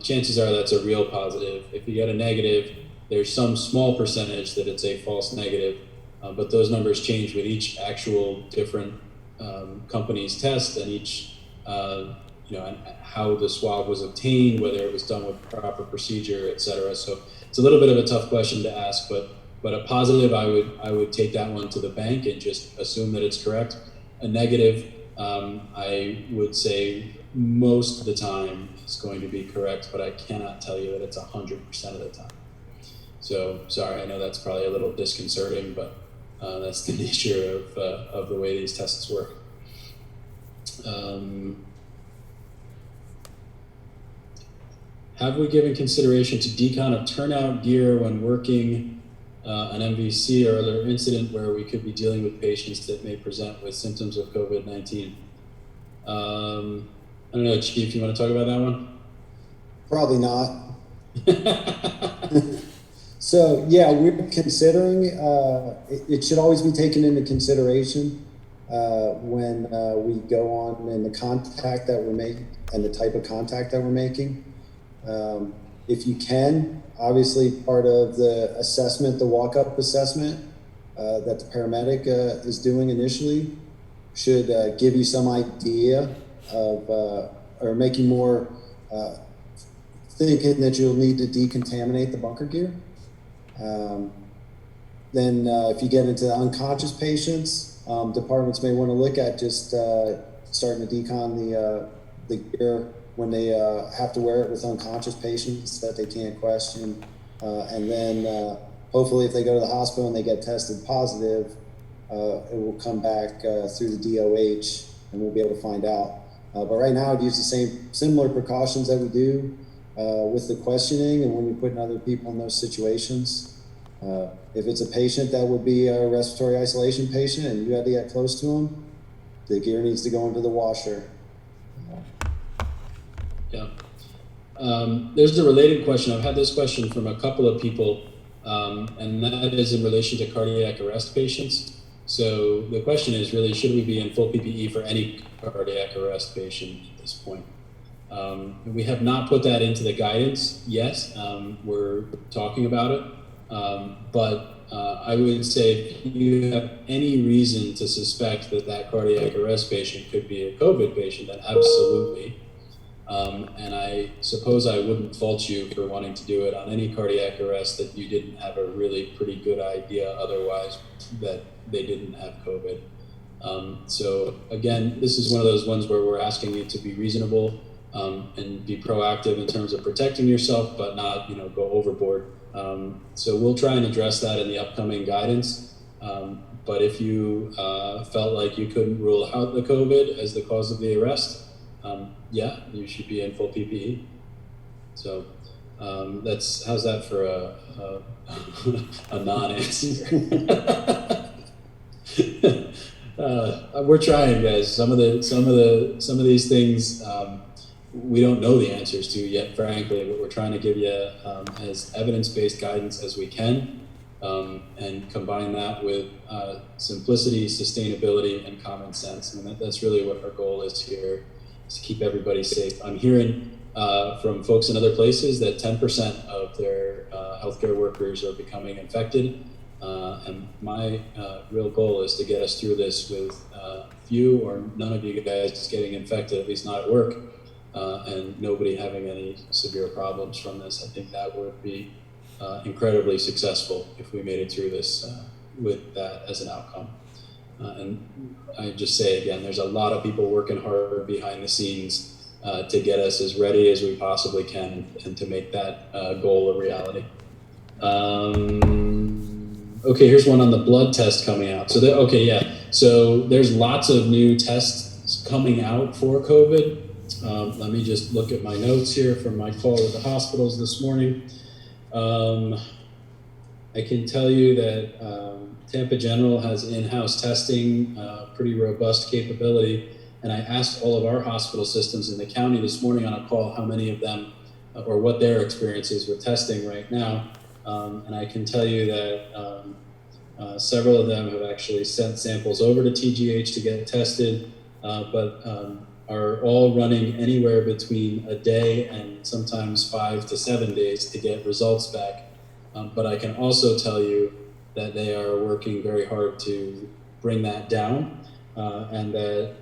chances are that's a real positive. If you get a negative, there's some small percentage that it's a false negative, but those numbers change with each actual different company's test and each, and how the swab was obtained, whether it was done with proper procedure, et cetera. So it's a little bit of a tough question to ask, but a positive, I would take that one to the bank and just assume that it's correct. A negative, I would say most of the time it's going to be correct, but I cannot tell you that it's 100% of the time. So sorry, I know that's probably a little disconcerting, but that's the nature of the way these tests work. Have we given consideration to decon of turnout gear when working an MVC or other incident where we could be dealing with patients that may present with symptoms of COVID-19? I don't know, Chief, you want to talk about that one? Probably not. So yeah, we're considering, it should always be taken into consideration when we go on in the contact that we're making and the type of contact that we're making. If you can, obviously part of the assessment, the walk-up assessment that the paramedic is doing initially should give you some idea of, or make you more thinking that you'll need to decontaminate the bunker gear. Then if you get into the unconscious patients, departments may want to look at just starting to decon the gear when they have to wear it with unconscious patients that they can't question. And then hopefully if they go to the hospital and they get tested positive, it will come back through the DOH and we'll be able to find out. But right now I'd use the similar precautions that we do with the questioning and when you're putting other people in those situations. If it's a patient that would be a respiratory isolation patient and you had to get close to them, the gear needs to go into the washer. Yeah. There's a related question. I've had this question from a couple of people, and that is in relation to cardiac arrest patients. So the question is really, should we be in full PPE for any cardiac arrest patient at this point? We have not put that into the guidance yet. We're talking about it. But I would say if you have any reason to suspect that cardiac arrest patient could be a COVID patient, then absolutely. And I suppose I wouldn't fault you for wanting to do it on any cardiac arrest that you didn't have a really pretty good idea otherwise that they didn't have COVID. So again, this is one of those ones where we're asking you to be reasonable and be proactive in terms of protecting yourself, but not, go overboard. So we'll try and address that in the upcoming guidance. But if you felt like you couldn't rule out the COVID as the cause of the arrest, yeah, you should be in full PPE. So how's that for a non-answer? We're trying, guys. Some of these things we don't know the answers to yet, frankly, but we're trying to give you as evidence-based guidance as we can, and combine that with simplicity, sustainability, and common sense. And that's really what our goal is here, is to keep everybody safe. I'm hearing from folks in other places that 10% of their healthcare workers are becoming infected. And my real goal is to get us through this with few or none of you guys getting infected, at least not at work, and nobody having any severe problems from this. I think that would be incredibly successful if we made it through this with that as an outcome. And I just say again, there's a lot of people working hard behind the scenes to get us as ready as we possibly can and to make that goal a reality. Okay, here's one on the blood test coming out. So so there's lots of new tests coming out for COVID. Let me just look at my notes here from my call with the hospitals this morning. Um, I can tell you that Tampa General has in-house testing, pretty robust capability. And I asked all of our hospital systems in the county this morning on a call how many of them or what their experience is with testing right now. And I can tell you that several of them have actually sent samples over to TGH to get tested, but are all running anywhere between a day and sometimes 5 to 7 days to get results back. But I can also tell you that they are working very hard to bring that down, and that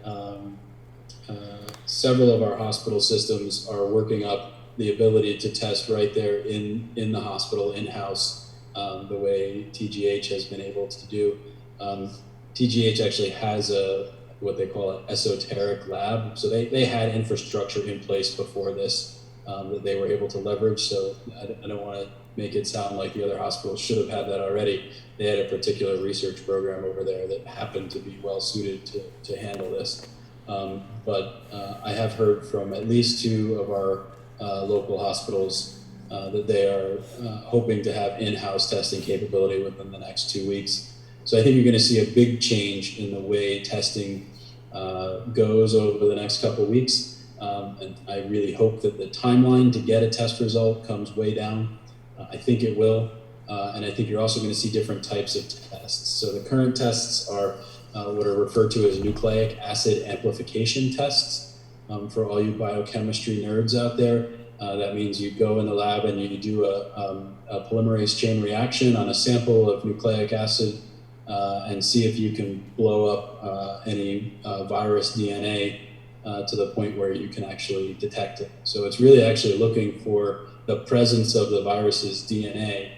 several of our hospital systems are working up the ability to test right there in the hospital in-house, the way TGH has been able to do. TGH actually has what they call an esoteric lab. So they had infrastructure in place before this that they were able to leverage. So I don't want to make it sound like the other hospitals should have had that already. They had a particular research program over there that happened to be well suited to handle this. But I have heard from at least 2 of our local hospitals that they are hoping to have in-house testing capability within the next 2 weeks. So I think you're going to see a big change in the way testing goes over the next couple of weeks. And I really hope that the timeline to get a test result comes way down. I think it will. And I think you're also going to see different types of tests. So the current tests are what are referred to as nucleic acid amplification tests. For all you biochemistry nerds out there, that means you go in the lab and you do a polymerase chain reaction on a sample of nucleic acid and see if you can blow up any virus DNA to the point where you can actually detect it. So it's really actually looking for the presence of the virus's DNA,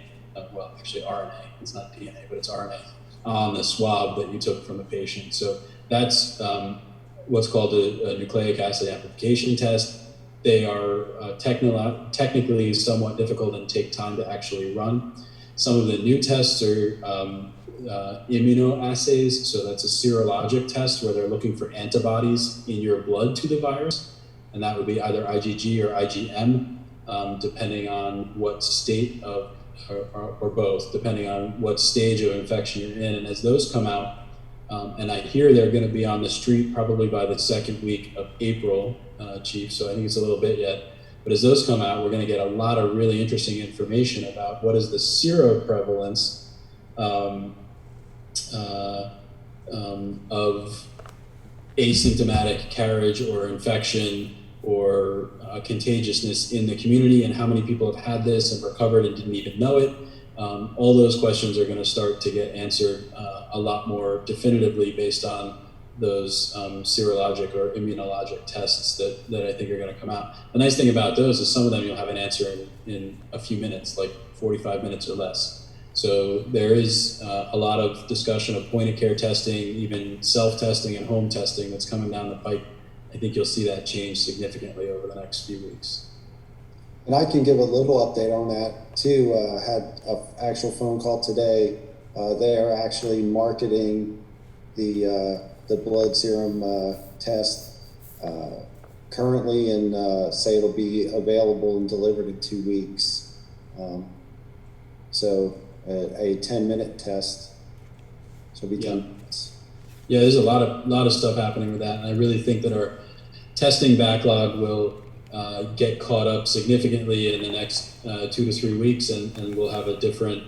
well, actually RNA, it's not DNA, but it's RNA, on the swab that you took from the patient. So that's what's called a nucleic acid amplification test. They are technically somewhat difficult and take time to actually run. Some of the new tests are immunoassays. So that's a serologic test where they're looking for antibodies in your blood to the virus. And that would be either IgG or IgM, depending on what state of, or both, depending on what stage of infection you're in. And as those come out, and I hear they're going to be on the street probably by the 2nd week of April, Chief, so I think it's a little bit yet. But as those come out, we're going to get a lot of really interesting information about what is the seroprevalence of asymptomatic carriage or infection or contagiousness in the community, and how many people have had this and recovered and didn't even know it. All those questions are going to start to get answered a lot more definitively based on those serologic or immunologic tests that I think are going to come out. The nice thing about those is some of them you'll have an answer in a few minutes, like 45 minutes or less. So there is a lot of discussion of point-of-care testing, even self-testing and home testing that's coming down the pipe. I think you'll see that change significantly over the next few weeks. And I can give a little update on that too. Had an actual phone call today. They are actually marketing the blood serum test currently, and say it'll be available and delivered in 2 weeks. So a 10-minute test. So it'll be 10 minutes. Yeah, there's a lot of stuff happening with that, and I really think that our testing backlog will get caught up significantly in the next 2 to 3 weeks, and we'll have a different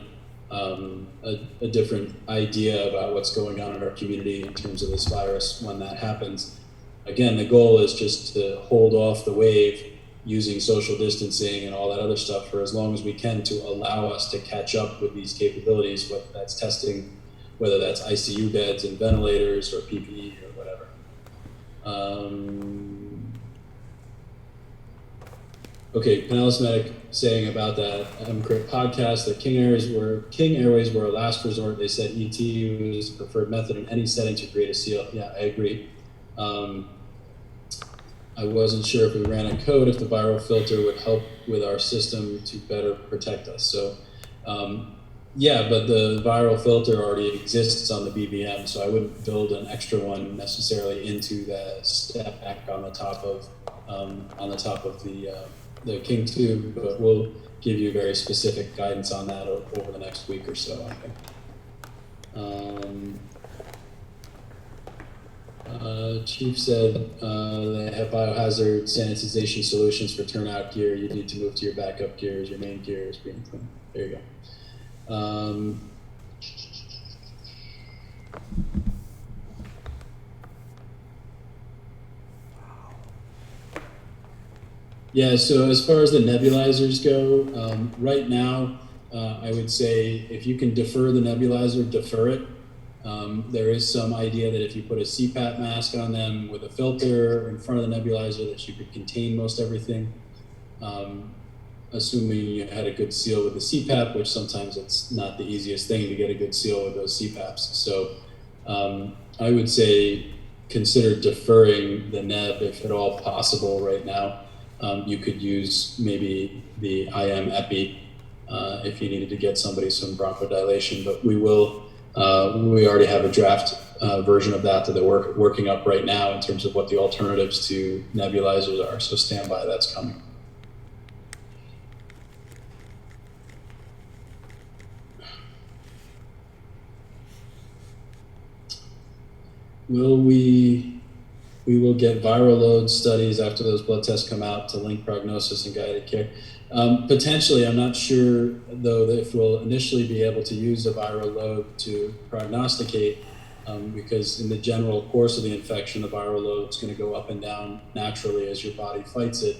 idea about what's going on in our community in terms of this virus when that happens. Again, the goal is just to hold off the wave using social distancing and all that other stuff for as long as we can to allow us to catch up with these capabilities, whether that's testing, whether that's ICU beds and ventilators or PPE or whatever. Okay, Pinellas Medic saying about that great podcast that King Airways were a last resort. They said ET was the preferred method in any setting to create a seal. Yeah, I agree. I wasn't sure if we ran a code if the viral filter would help with our system to better protect us. So yeah, but the viral filter already exists on the BBM, so I wouldn't build an extra one necessarily into the stack on the top of the King tube, but we'll give you very specific guidance on that over the next week or so, I think. Chief said they have biohazard sanitization solutions for turnout gear. You need to move to your backup gear as your main gear is being cleaned. There you go. Yeah, so as far as the nebulizers go, right now, I would say if you can defer the nebulizer, defer it. There is some idea that if you put a CPAP mask on them with a filter in front of the nebulizer that you could contain most everything, assuming you had a good seal with the CPAP, which sometimes it's not the easiest thing to get a good seal with those CPAPs. So I would say consider deferring the neb if at all possible right now. You could use maybe the IM epi if you needed to get somebody some bronchodilation, but we already have a draft version of that they're working up right now in terms of what the alternatives to nebulizers are. So stand by, that's coming. We will get viral load studies after those blood tests come out to link prognosis and guided care. Potentially, I'm not sure though if we'll initially be able to use a viral load to prognosticate, because in the general course of the infection, the viral load is going to go up and down naturally as your body fights it.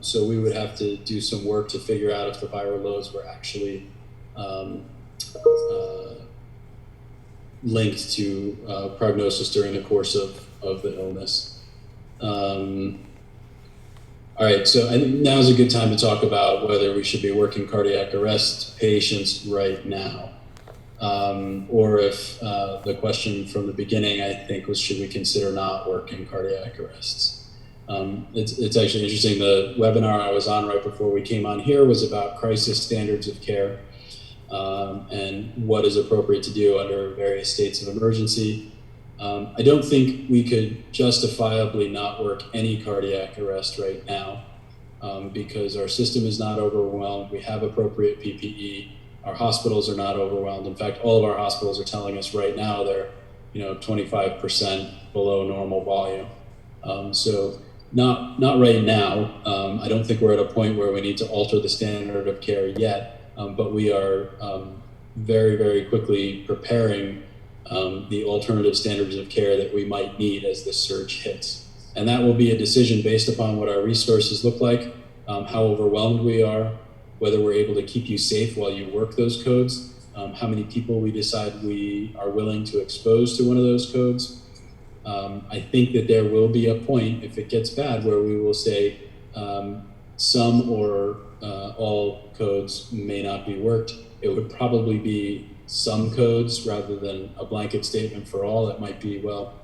So we would have to do some work to figure out if the viral loads were actually linked to prognosis during the course of the illness. All right, so I think now is a good time to talk about whether we should be working cardiac arrest patients right now. Or if the question from the beginning, I think, was should we consider not working cardiac arrests? It's actually interesting, the webinar I was on right before we came on here was about crisis standards of care and what is appropriate to do under various states of emergency. I don't think we could justifiably not work any cardiac arrest right now because our system is not overwhelmed. We have appropriate PPE. Our hospitals are not overwhelmed. In fact, all of our hospitals are telling us right now they're 25% below normal volume. So not right now. I don't think we're at a point where we need to alter the standard of care yet, but we are very, very quickly preparing the alternative standards of care that we might need as this surge hits. And that will be a decision based upon what our resources look like, how overwhelmed we are, whether we're able to keep you safe while you work those codes, how many people we decide we are willing to expose to one of those codes. I think that there will be a point, if it gets bad, where we will say some or all codes may not be worked. It would probably be some codes rather than a blanket statement for all. It might be, well,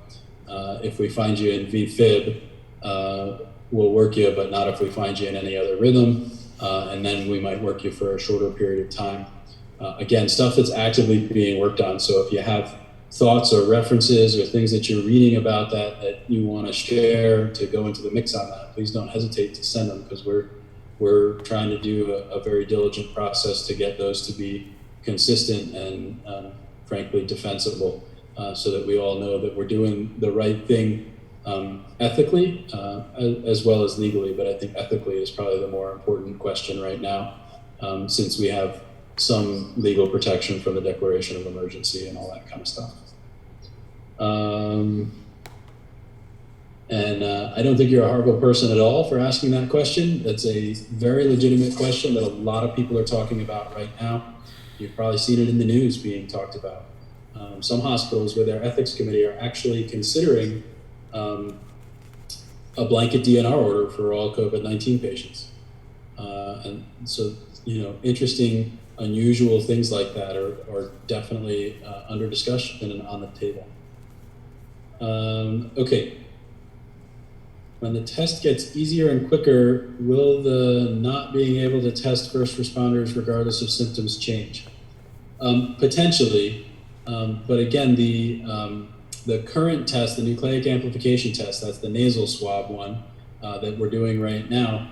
if we find you in VFib, we'll work you, but not if we find you in any other rhythm. And then we might work you for a shorter period of time. Again, stuff that's actively being worked on. So if you have thoughts or references or things that you're reading about that you want to share to go into the mix on that, please don't hesitate to send them, because we're trying to do a very diligent process to get those to be consistent and frankly defensible, so that we all know that we're doing the right thing ethically as well as legally. But I think ethically is probably the more important question right now, since we have some legal protection from the declaration of emergency and all that kind of stuff. And I don't think you're a horrible person at all for asking that question. That's a very legitimate question that a lot of people are talking about right now. You've probably seen it in the news being talked about. Some hospitals with their ethics committee are actually considering a blanket DNR order for all COVID-19 patients. And so, interesting, unusual things like that are definitely under discussion and on the table. Okay. When the test gets easier and quicker, will the not being able to test first responders regardless of symptoms change? Potentially, but again, the current test, the nucleic amplification test, that's the nasal swab one that we're doing right now,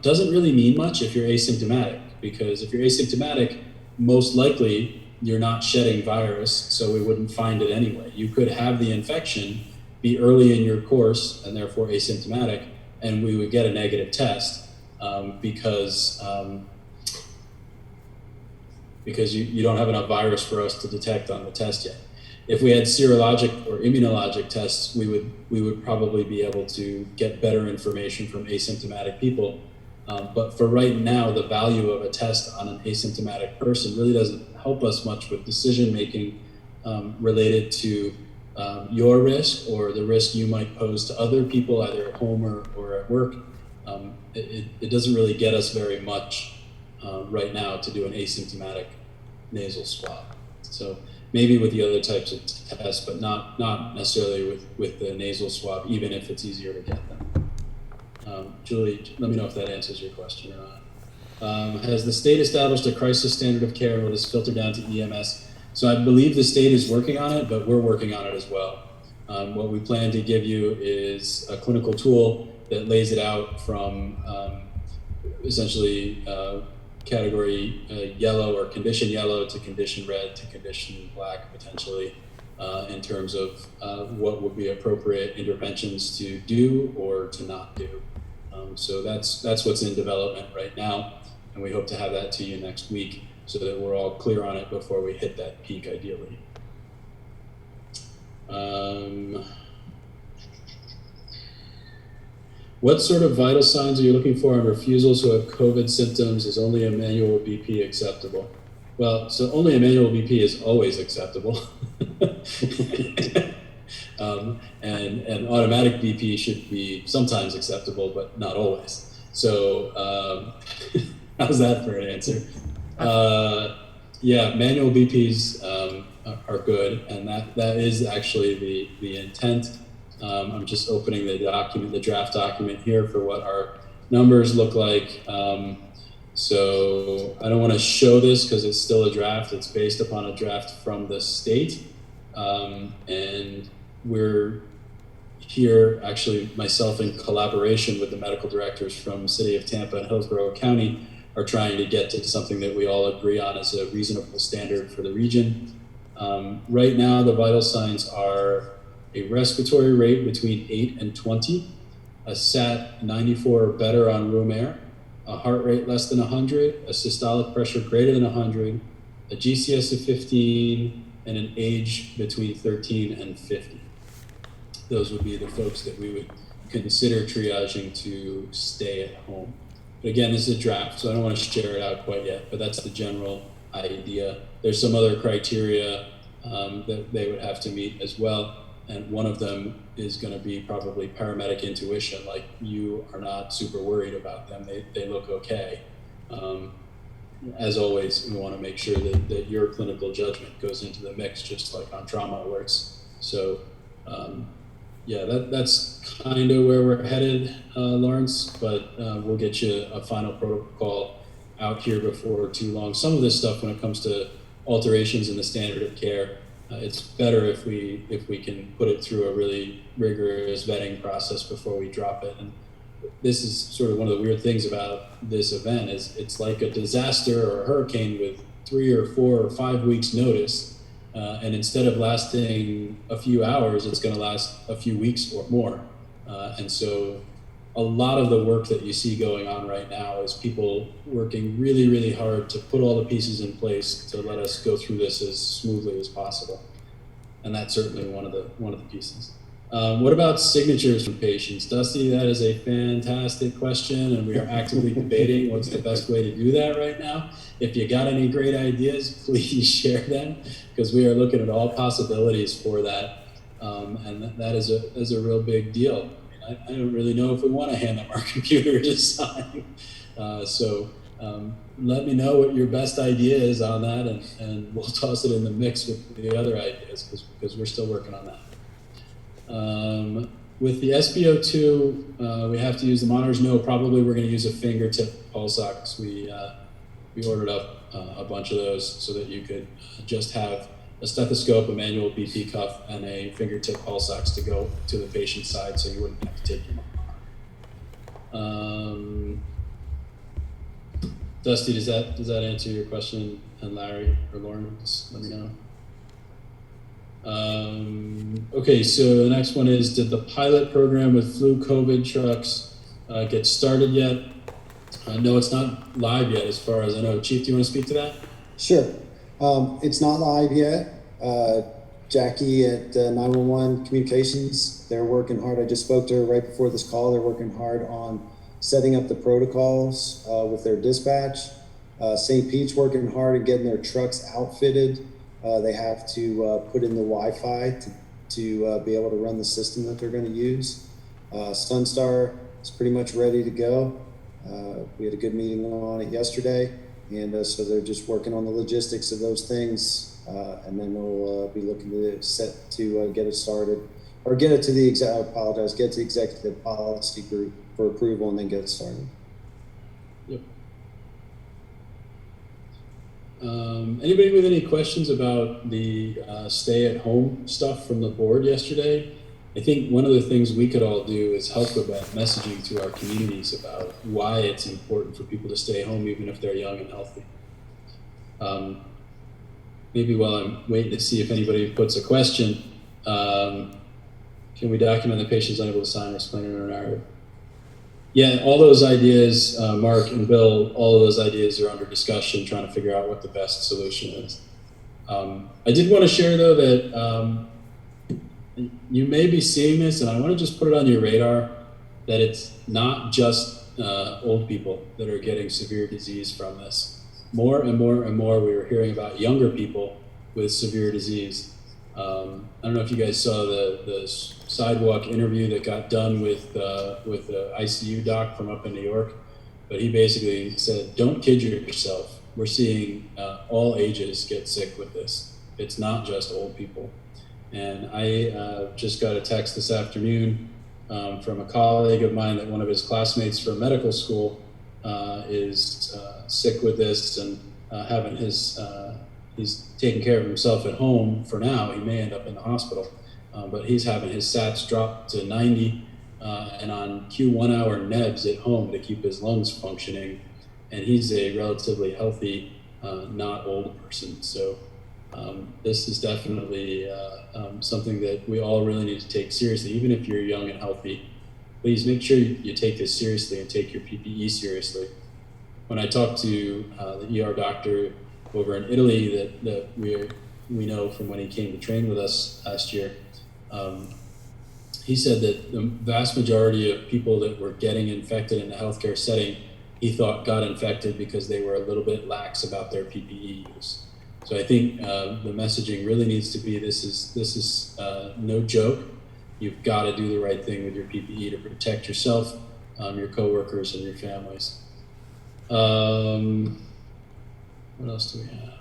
doesn't really mean much if you're asymptomatic, because if you're asymptomatic, most likely you're not shedding virus, so we wouldn't find it anyway. You could have the infection, be early in your course, and therefore asymptomatic, and we would get a negative test because you don't have enough virus for us to detect on the test yet. If we had serologic or immunologic tests, we would probably be able to get better information from asymptomatic people. But for right now, the value of a test on an asymptomatic person really doesn't help us much with decision making related to your risk or the risk you might pose to other people, either at home or at work. It doesn't really get us very much right now to do an asymptomatic nasal swab. So maybe with the other types of tests, but not necessarily with the nasal swab, even if it's easier to get them. Julie, let me know if that answers your question or not. Has the state established a crisis standard of care? Will this filter down to EMS? So I believe the state is working on it, but we're working on it as well. What we plan to give you is a clinical tool that lays it out from essentially category yellow or condition yellow to condition red to condition black potentially in terms of what would be appropriate interventions to do or to not do. So that's what's in development right now, and we hope to have that to you next week so that we're all clear on it before we hit that peak ideally. What sort of vital signs are you looking for in refusals who have COVID symptoms? Is only a manual BP acceptable? Well, so only a manual BP is always acceptable. And automatic BP should be sometimes acceptable, but not always. So how's that for an answer? Yeah, manual BPs are good, and that is actually the intent. I'm just opening the document, the draft document here for what our numbers look like. So I don't want to show this because it's still a draft. It's based upon a draft from the state. And we're here, actually myself in collaboration with the medical directors from the city of Tampa and Hillsborough County are trying to get to something that we all agree on as a reasonable standard for the region. Right now, the vital signs are a respiratory rate between 8 and 20, a SAT 94 or better on room air, a heart rate less than 100, a systolic pressure greater than 100, a GCS of 15, and an age between 13 and 50. Those would be the folks that we would consider triaging to stay at home. But again, this is a draft, so I don't want to share it out quite yet, but that's the general idea. There's some other criteria that they would have to meet as well. And one of them is going to be probably paramedic intuition, like you are not super worried about them. They look okay. As always, we want to make sure that your clinical judgment goes into the mix, just like on trauma alerts. So yeah, that's kind of where we're headed, Lawrence, but we'll get you a final protocol out here before too long. Some of this stuff, when it comes to alterations in the standard of care, it's better if we can put it through a really rigorous vetting process before we drop it. And this is sort of one of the weird things about this event is it's like a disaster or a hurricane with 3 or 4 or 5 weeks notice. And instead of lasting a few hours, it's going to last a few weeks or more. And so a lot of the work that you see going on right now is people working really, really hard to put all the pieces in place to let us go through this as smoothly as possible. And that's certainly one of the pieces. What about signatures from patients? Dusty, that is a fantastic question, and we are actively debating what's the best way to do that right now. If you got any great ideas, please share them, because we are looking at all possibilities for that, and that is a real big deal. I don't really know if we want to hand them our computer to sign. So let me know what your best idea is on that, and we'll toss it in the mix with the other ideas because we're still working on that. With the SpO2, we have to use the monitors. No, probably we're going to use a fingertip pulse ox. We ordered up a bunch of those so that you could just have a stethoscope, a manual BP cuff, and a fingertip pulse ox to go to the patient's side so you wouldn't have to take them off. Dusty, does that answer your question? And Larry or Lauren, just let me know. Okay, so the next one is, did the pilot program with flu COVID trucks get started yet? No, it's not live yet as far as I know. Chief, do you want to speak to that? Sure. It's not live yet. Jackie at 911 Communications, they're working hard. I just spoke to her right before this call. They're working hard on setting up the protocols with their dispatch. St. Pete's working hard at getting their trucks outfitted. They have to put in the Wi-Fi to be able to run the system that they're going to use. Sunstar is pretty much ready to go. We had a good meeting on it yesterday, and so they're just working on the logistics of those things, and then we'll be looking to get it started, or get it to the get to the executive policy group for approval, and then get it started. Yep. Anybody with any questions about the stay-at-home stuff from the board yesterday? I think one of the things we could all do is help with that messaging to our communities about why it's important for people to stay home even if they're young and healthy. Maybe while I'm waiting to see if anybody puts a question, can we document the patient's unable to sign or explain in a narrative? Yeah, all those ideas, Mark and Bill, all of those ideas are under discussion, trying to figure out what the best solution is. I did want to share though that you may be seeing this, and I want to just put it on your radar, that it's not just old people that are getting severe disease from this. More and more and more, we were hearing about younger people with severe disease. I don't know if you guys saw the sidewalk interview that got done with the ICU doc from up in New York, but he basically said, don't kid yourself. We're seeing all ages get sick with this. It's not just old people. And I just got a text this afternoon from a colleague of mine that one of his classmates from medical school is sick with this and having he's taking care of himself at home for now. He may end up in the hospital, but he's having his SATs drop to 90 and on Q1 hour nebs at home to keep his lungs functioning. And he's a relatively healthy, not old person. So this is definitely something that we all really need to take seriously. Even if you're young and healthy, please make sure you take this seriously and take your PPE seriously. When I talked to the ER doctor over in Italy that we know from when he came to train with us last year, he said that the vast majority of people that were getting infected in the healthcare setting, he thought got infected because they were a little bit lax about their PPE use. So I think the messaging really needs to be, this is no joke. You've got to do the right thing with your PPE to protect yourself, your coworkers, and your families. What else do we have?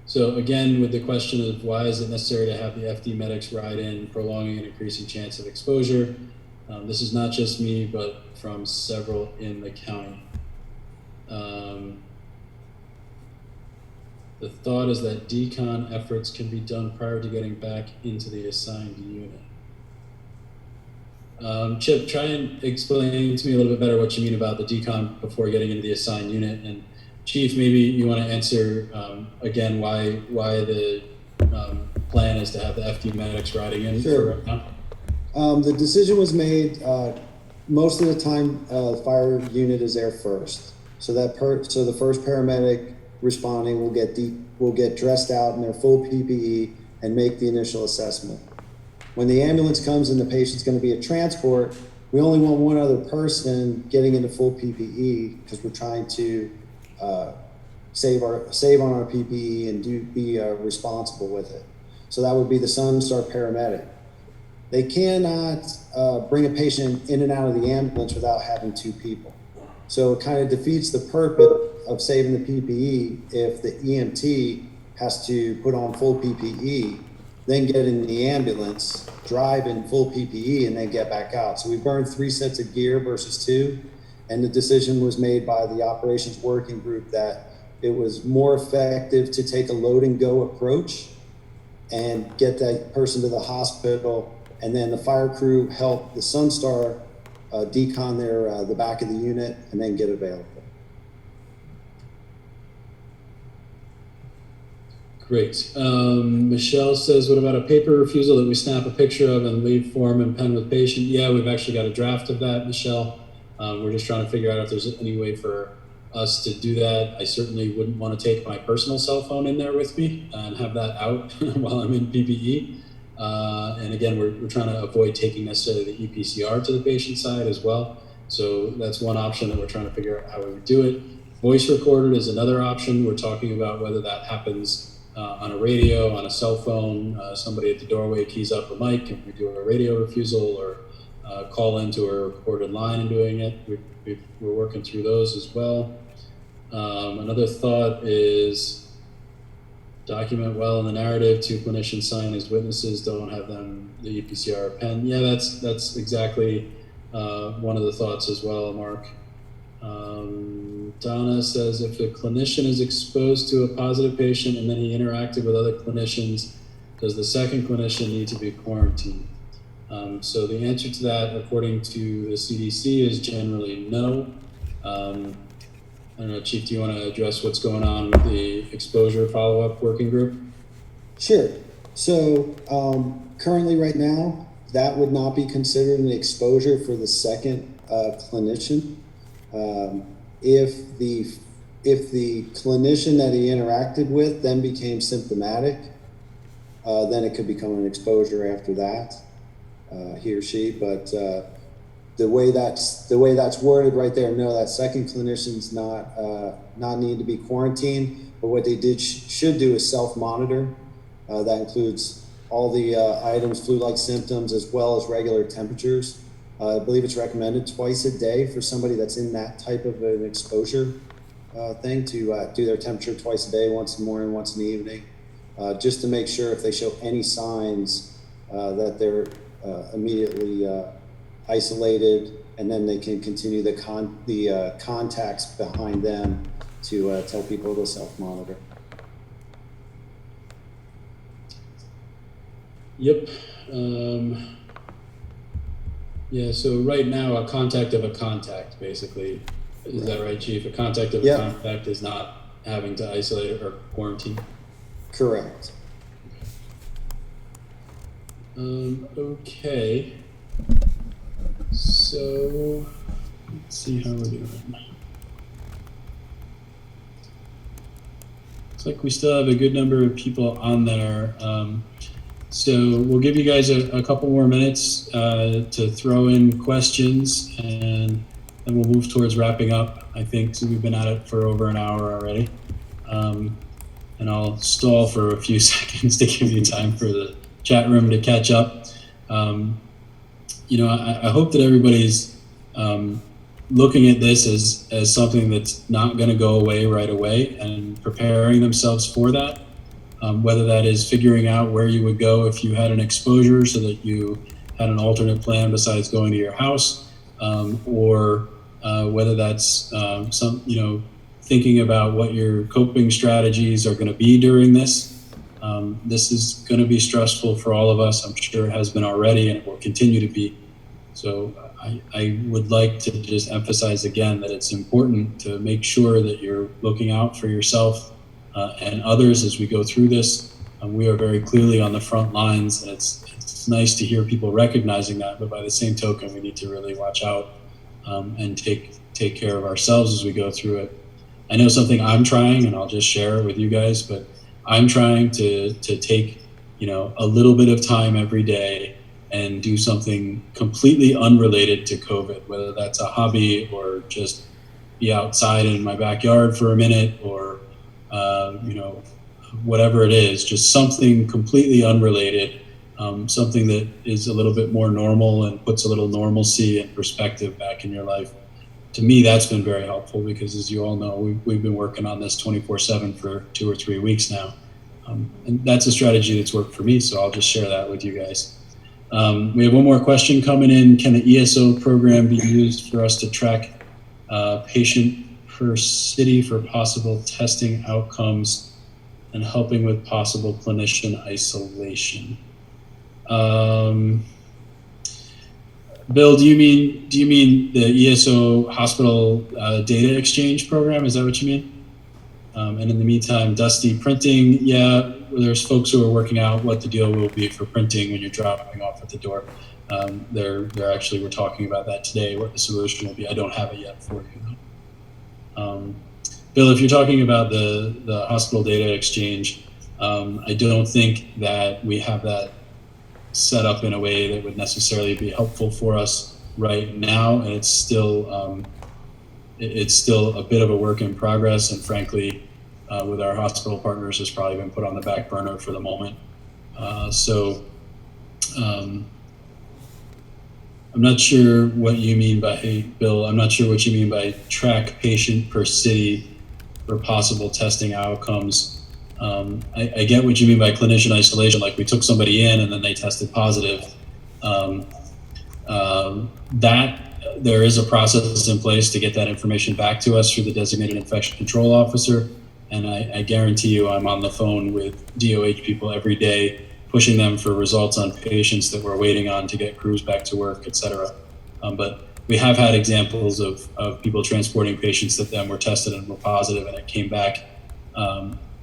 So again, with the question of why is it necessary to have the FD medics ride in, prolonging and increasing chance of exposure? This is not just me, but from several in the county. The thought is that decon efforts can be done prior to getting back into the assigned unit. Chip, try and explain to me a little bit better what you mean about the decon before getting into the assigned unit. And Chief, maybe you want to answer again why the plan is to have the FD medics riding in. Sure. For right now. The decision was made. Most of the time, fire unit is there first. So so the first paramedic responding will get dressed out in their full PPE and make the initial assessment. When the ambulance comes and the patient's going to be at transport, we only want one other person getting into full PPE because we're trying to save on our PPE and be responsible with it. So that would be the Sunstar paramedic. They cannot bring a patient in and out of the ambulance without having two people. So it kind of defeats the purpose of saving the PPE if the EMT has to put on full PPE, then get in the ambulance, drive in full PPE, and then get back out. So we burned 3 sets of gear versus 2, and the decision was made by the operations working group that it was more effective to take a load and go approach and get that person to the hospital, and then the fire crew help the Sunstar decon the back of the unit, and then get available. Great. Michelle says, what about a paper refusal that we snap a picture of and leave form and pen with patient? Yeah, we've actually got a draft of that, Michelle. We're just trying to figure out if there's any way for us to do that. I certainly wouldn't want to take my personal cell phone in there with me and have that out while I'm in PPE. And again, we're trying to avoid taking necessarily the EPCR to the patient side as well. So that's one option that we're trying to figure out how we would do it. Voice recorded is another option. We're talking about whether that happens on a radio, on a cell phone, somebody at the doorway keys up a mic and we do a radio refusal, or call into a recorded line and doing it. We're working through those as well. Another thought is document well in the narrative, 2 clinicians sign as witnesses, don't have them the EPCR pen. Yeah, that's exactly one of the thoughts as well, Mark. Donna says, if a clinician is exposed to a positive patient and then he interacted with other clinicians, does the second clinician need to be quarantined? So the answer to that, according to the CDC, is generally no. I don't know, Chief, do you want to address what's going on with the exposure follow-up working group? Sure. So currently right now, that would not be considered an exposure for the second clinician. If the clinician that he interacted with then became symptomatic, then it could become an exposure after that, he or she. But the way that's worded right there, no, that second clinician's not need to be quarantined. But what they should do is self-monitor. That includes all the items, flu-like symptoms, as well as regular temperatures. I believe it's recommended twice a day for somebody that's in that type of an exposure thing to do their temperature twice a day, once in the morning, once in the evening, just to make sure if they show any signs that they're immediately isolated, and then they can continue the contacts behind them to tell people to self-monitor. Yep. Yeah, so right now, a contact of a contact, basically. Is that right, Chief? A contact of a contact is not having to isolate or quarantine? Correct. Okay. So, let's see how we're doing. Looks like we still have a good number of people on there. So we'll give you guys a couple more minutes to throw in questions, and then we'll move towards wrapping up. I think so we've been at it for over an hour already. And I'll stall for a few seconds to give you time for the chat room to catch up. I hope that everybody's looking at this as something that's not going to go away right away and preparing themselves for that. Whether that is figuring out where you would go if you had an exposure so that you had an alternate plan besides going to your house, or whether that's thinking about what your coping strategies are going to be during this. This is going to be stressful for all of us. I'm sure it has been already, and it will continue to be. So I would like to just emphasize again that it's important to make sure that you're looking out for yourself and others as we go through this. We are very clearly on the front lines, and it's nice to hear people recognizing that, but by the same token, we need to really watch out and take care of ourselves as we go through it. I know something I'm trying, and I'll just share it with you guys, but I'm trying to take, a little bit of time every day and do something completely unrelated to COVID, whether that's a hobby or just be outside in my backyard for a minute, or whatever it is, just something completely unrelated, something that is a little bit more normal and puts a little normalcy and perspective back in your life. To me, that's been very helpful because, as you all know, we've been working on this 24/7 for 2 or 3 weeks now. And that's a strategy that's worked for me, so I'll just share that with you guys. We have one more question coming in. Can the ESO program be used for us to track patient per city for possible testing outcomes and helping with possible clinician isolation? Bill, do you mean the ESO hospital data exchange program? Is that what you mean? And in the meantime, Dusty, printing, yeah, there's folks who are working out what the deal will be for printing when you're dropping off at the door. They're actually, we're talking about that today, what the solution will be. I don't have it yet for you, though. Bill, if you're talking about the hospital data exchange, I don't think that we have that set up in a way that would necessarily be helpful for us right now, and it's still a bit of a work in progress, and frankly, with our hospital partners, has probably been put on the back burner for the moment. I'm not sure what you mean by, hey, Bill, I'm not sure what you mean by track patient per city for possible testing outcomes. I get what you mean by clinician isolation, like we took somebody in and then they tested positive. That there is a process in place to get that information back to us through the designated infection control officer. And I guarantee you I'm on the phone with DOH people every day, pushing them for results on patients that we're waiting on to get crews back to work, et cetera. But we have had examples of people transporting patients that then were tested and were positive, and it came back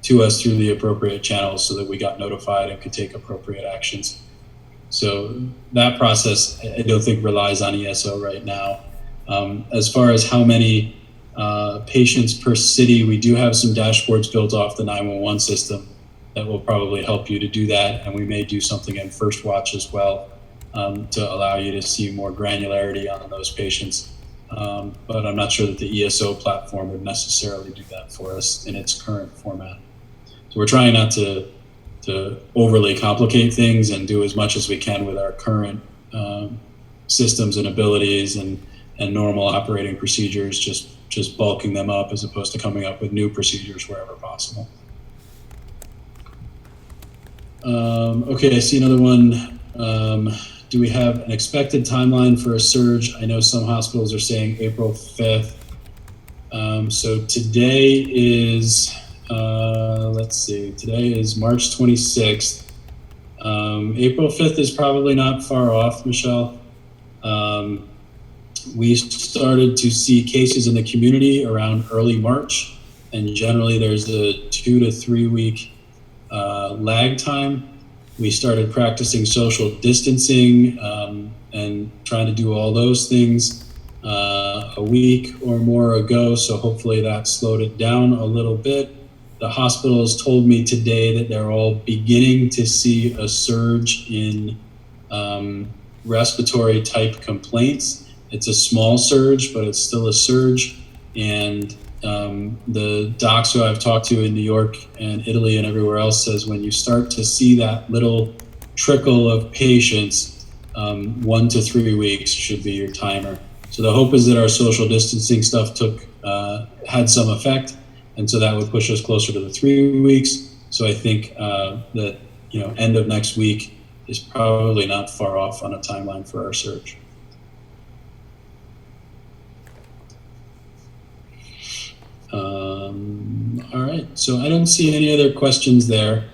to us through the appropriate channels so that we got notified and could take appropriate actions. So that process, I don't think relies on ESO right now. As far as how many patients per city, we do have some dashboards built off the 911 system that will probably help you to do that. And we may do something in First Watch as well to allow you to see more granularity on those patients. But I'm not sure that the ESO platform would necessarily do that for us in its current format. So we're trying not to overly complicate things and do as much as we can with our current systems and abilities and normal operating procedures, just bulking them up as opposed to coming up with new procedures wherever possible. Okay, I see another one. Do we have an expected timeline for a surge? I know some hospitals are saying April 5th. So today is, let's see, today is March 26th. April 5th is probably not far off, Michelle. We started to see cases in the community around early March, and generally there's a 2 to 3 week lag time. We started practicing social distancing and trying to do all those things a week or more ago, so hopefully that slowed it down a little bit. The hospitals told me today that they're all beginning to see a surge in respiratory type complaints. It's a small surge, but it's still a surge. And the docs who I've talked to in New York and Italy and everywhere else says when you start to see that little trickle of patients, 1 to 3 weeks should be your timer. So the hope is that our social distancing stuff had some effect, and so that would push us closer to the 3 weeks. So I think that end of next week is probably not far off on a timeline for our surge. All right, so I don't see any other questions there.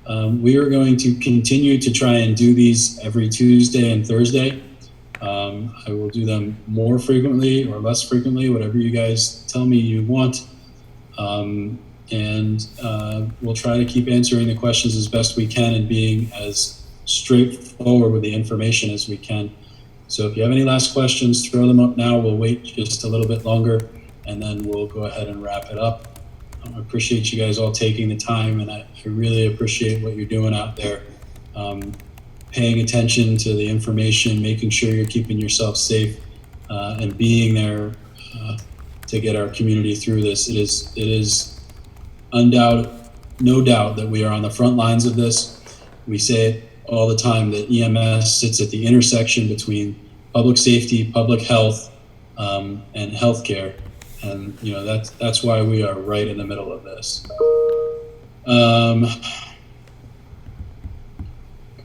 We are going to continue to try and do these every Tuesday and Thursday. I will do them more frequently or less frequently, whatever you guys tell me you want. And we'll try to keep answering the questions as best we can and being as straightforward with the information as we can. So if you have any last questions, throw them up now. We'll wait just a little bit longer, and then we'll go ahead and wrap it up. I appreciate you guys all taking the time, and I really appreciate what you're doing out there. Paying attention to the information, making sure you're keeping yourself safe, and being there to get our community through this. It is no doubt that we are on the front lines of this. We say it all the time that EMS sits at the intersection between public safety, public health, and healthcare. And that's why we are right in the middle of this.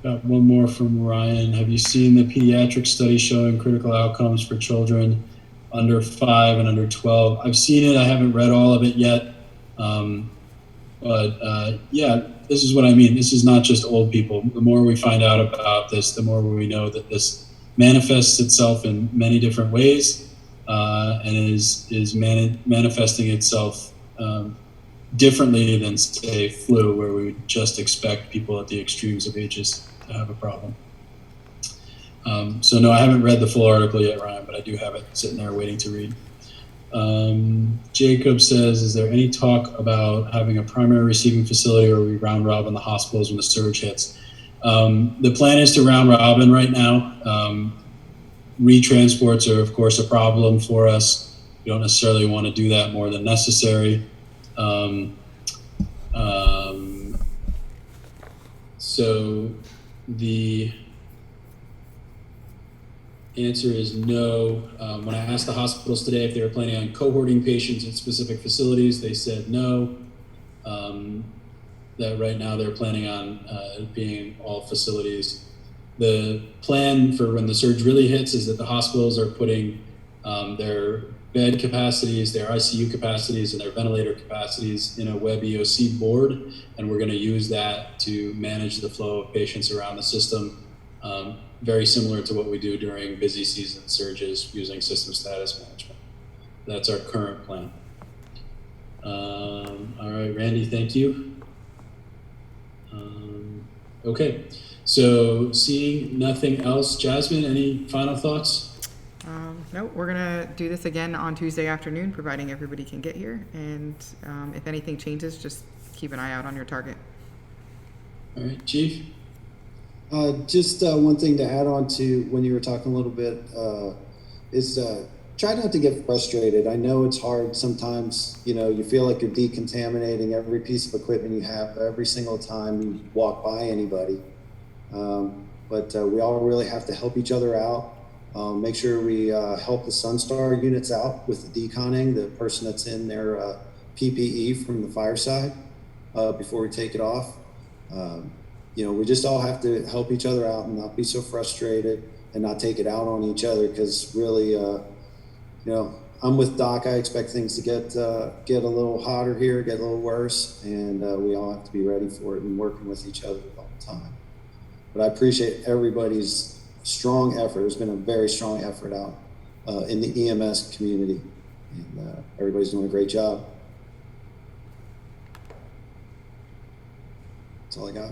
Got one more from Ryan. Have you seen the pediatric study showing critical outcomes for children under 5 and under 12? I've seen it. I haven't read all of it yet. Yeah, this is what I mean. This is not just old people. The more we find out about this, the more we know that this manifests itself in many different ways and is manifesting itself differently than, say, flu, where we would just expect people at the extremes of ages to have a problem. So no, I haven't read the full article yet, Ryan, but I do have it sitting there waiting to read. Jacob says, is there any talk about having a primary receiving facility, or we round robin the hospitals when the surge hits? The plan is to round robin right now. Retransports are, of course, a problem for us. We don't necessarily want to do that more than necessary. So the answer is no. When I asked the hospitals today if they were planning on cohorting patients at specific facilities, they said no. That right now they're planning on being all facilities. The plan for when the surge really hits is that the hospitals are putting their bed capacities, their ICU capacities, and their ventilator capacities in a web EOC board, and we're going to use that to manage the flow of patients around the system, very similar to what we do during busy season surges using system status management. That's our current plan. All right, Randy, thank you. Okay, so seeing nothing else, Jasmine, any final thoughts? No, we're gonna do this again on Tuesday afternoon, providing everybody can get here. And if anything changes, just keep an eye out on your target. All right, Chief? Just one thing to add on to when you were talking a little bit is try not to get frustrated. I know it's hard sometimes, you know, you feel like you're decontaminating every piece of equipment you have every single time you walk by anybody. But we all really have to help each other out. Make sure we help the Sunstar units out with the deconning, the person that's in their PPE from the fireside before we take it off. You know, we just all have to help each other out and not be so frustrated and not take it out on each other, because really, you know, I'm with Doc. I expect things to get a little hotter here, get a little worse, and we all have to be ready for it and working with each other all the time. But I appreciate everybody's strong effort. There's been a very strong effort out in the EMS community, and everybody's doing a great job. That's all I got.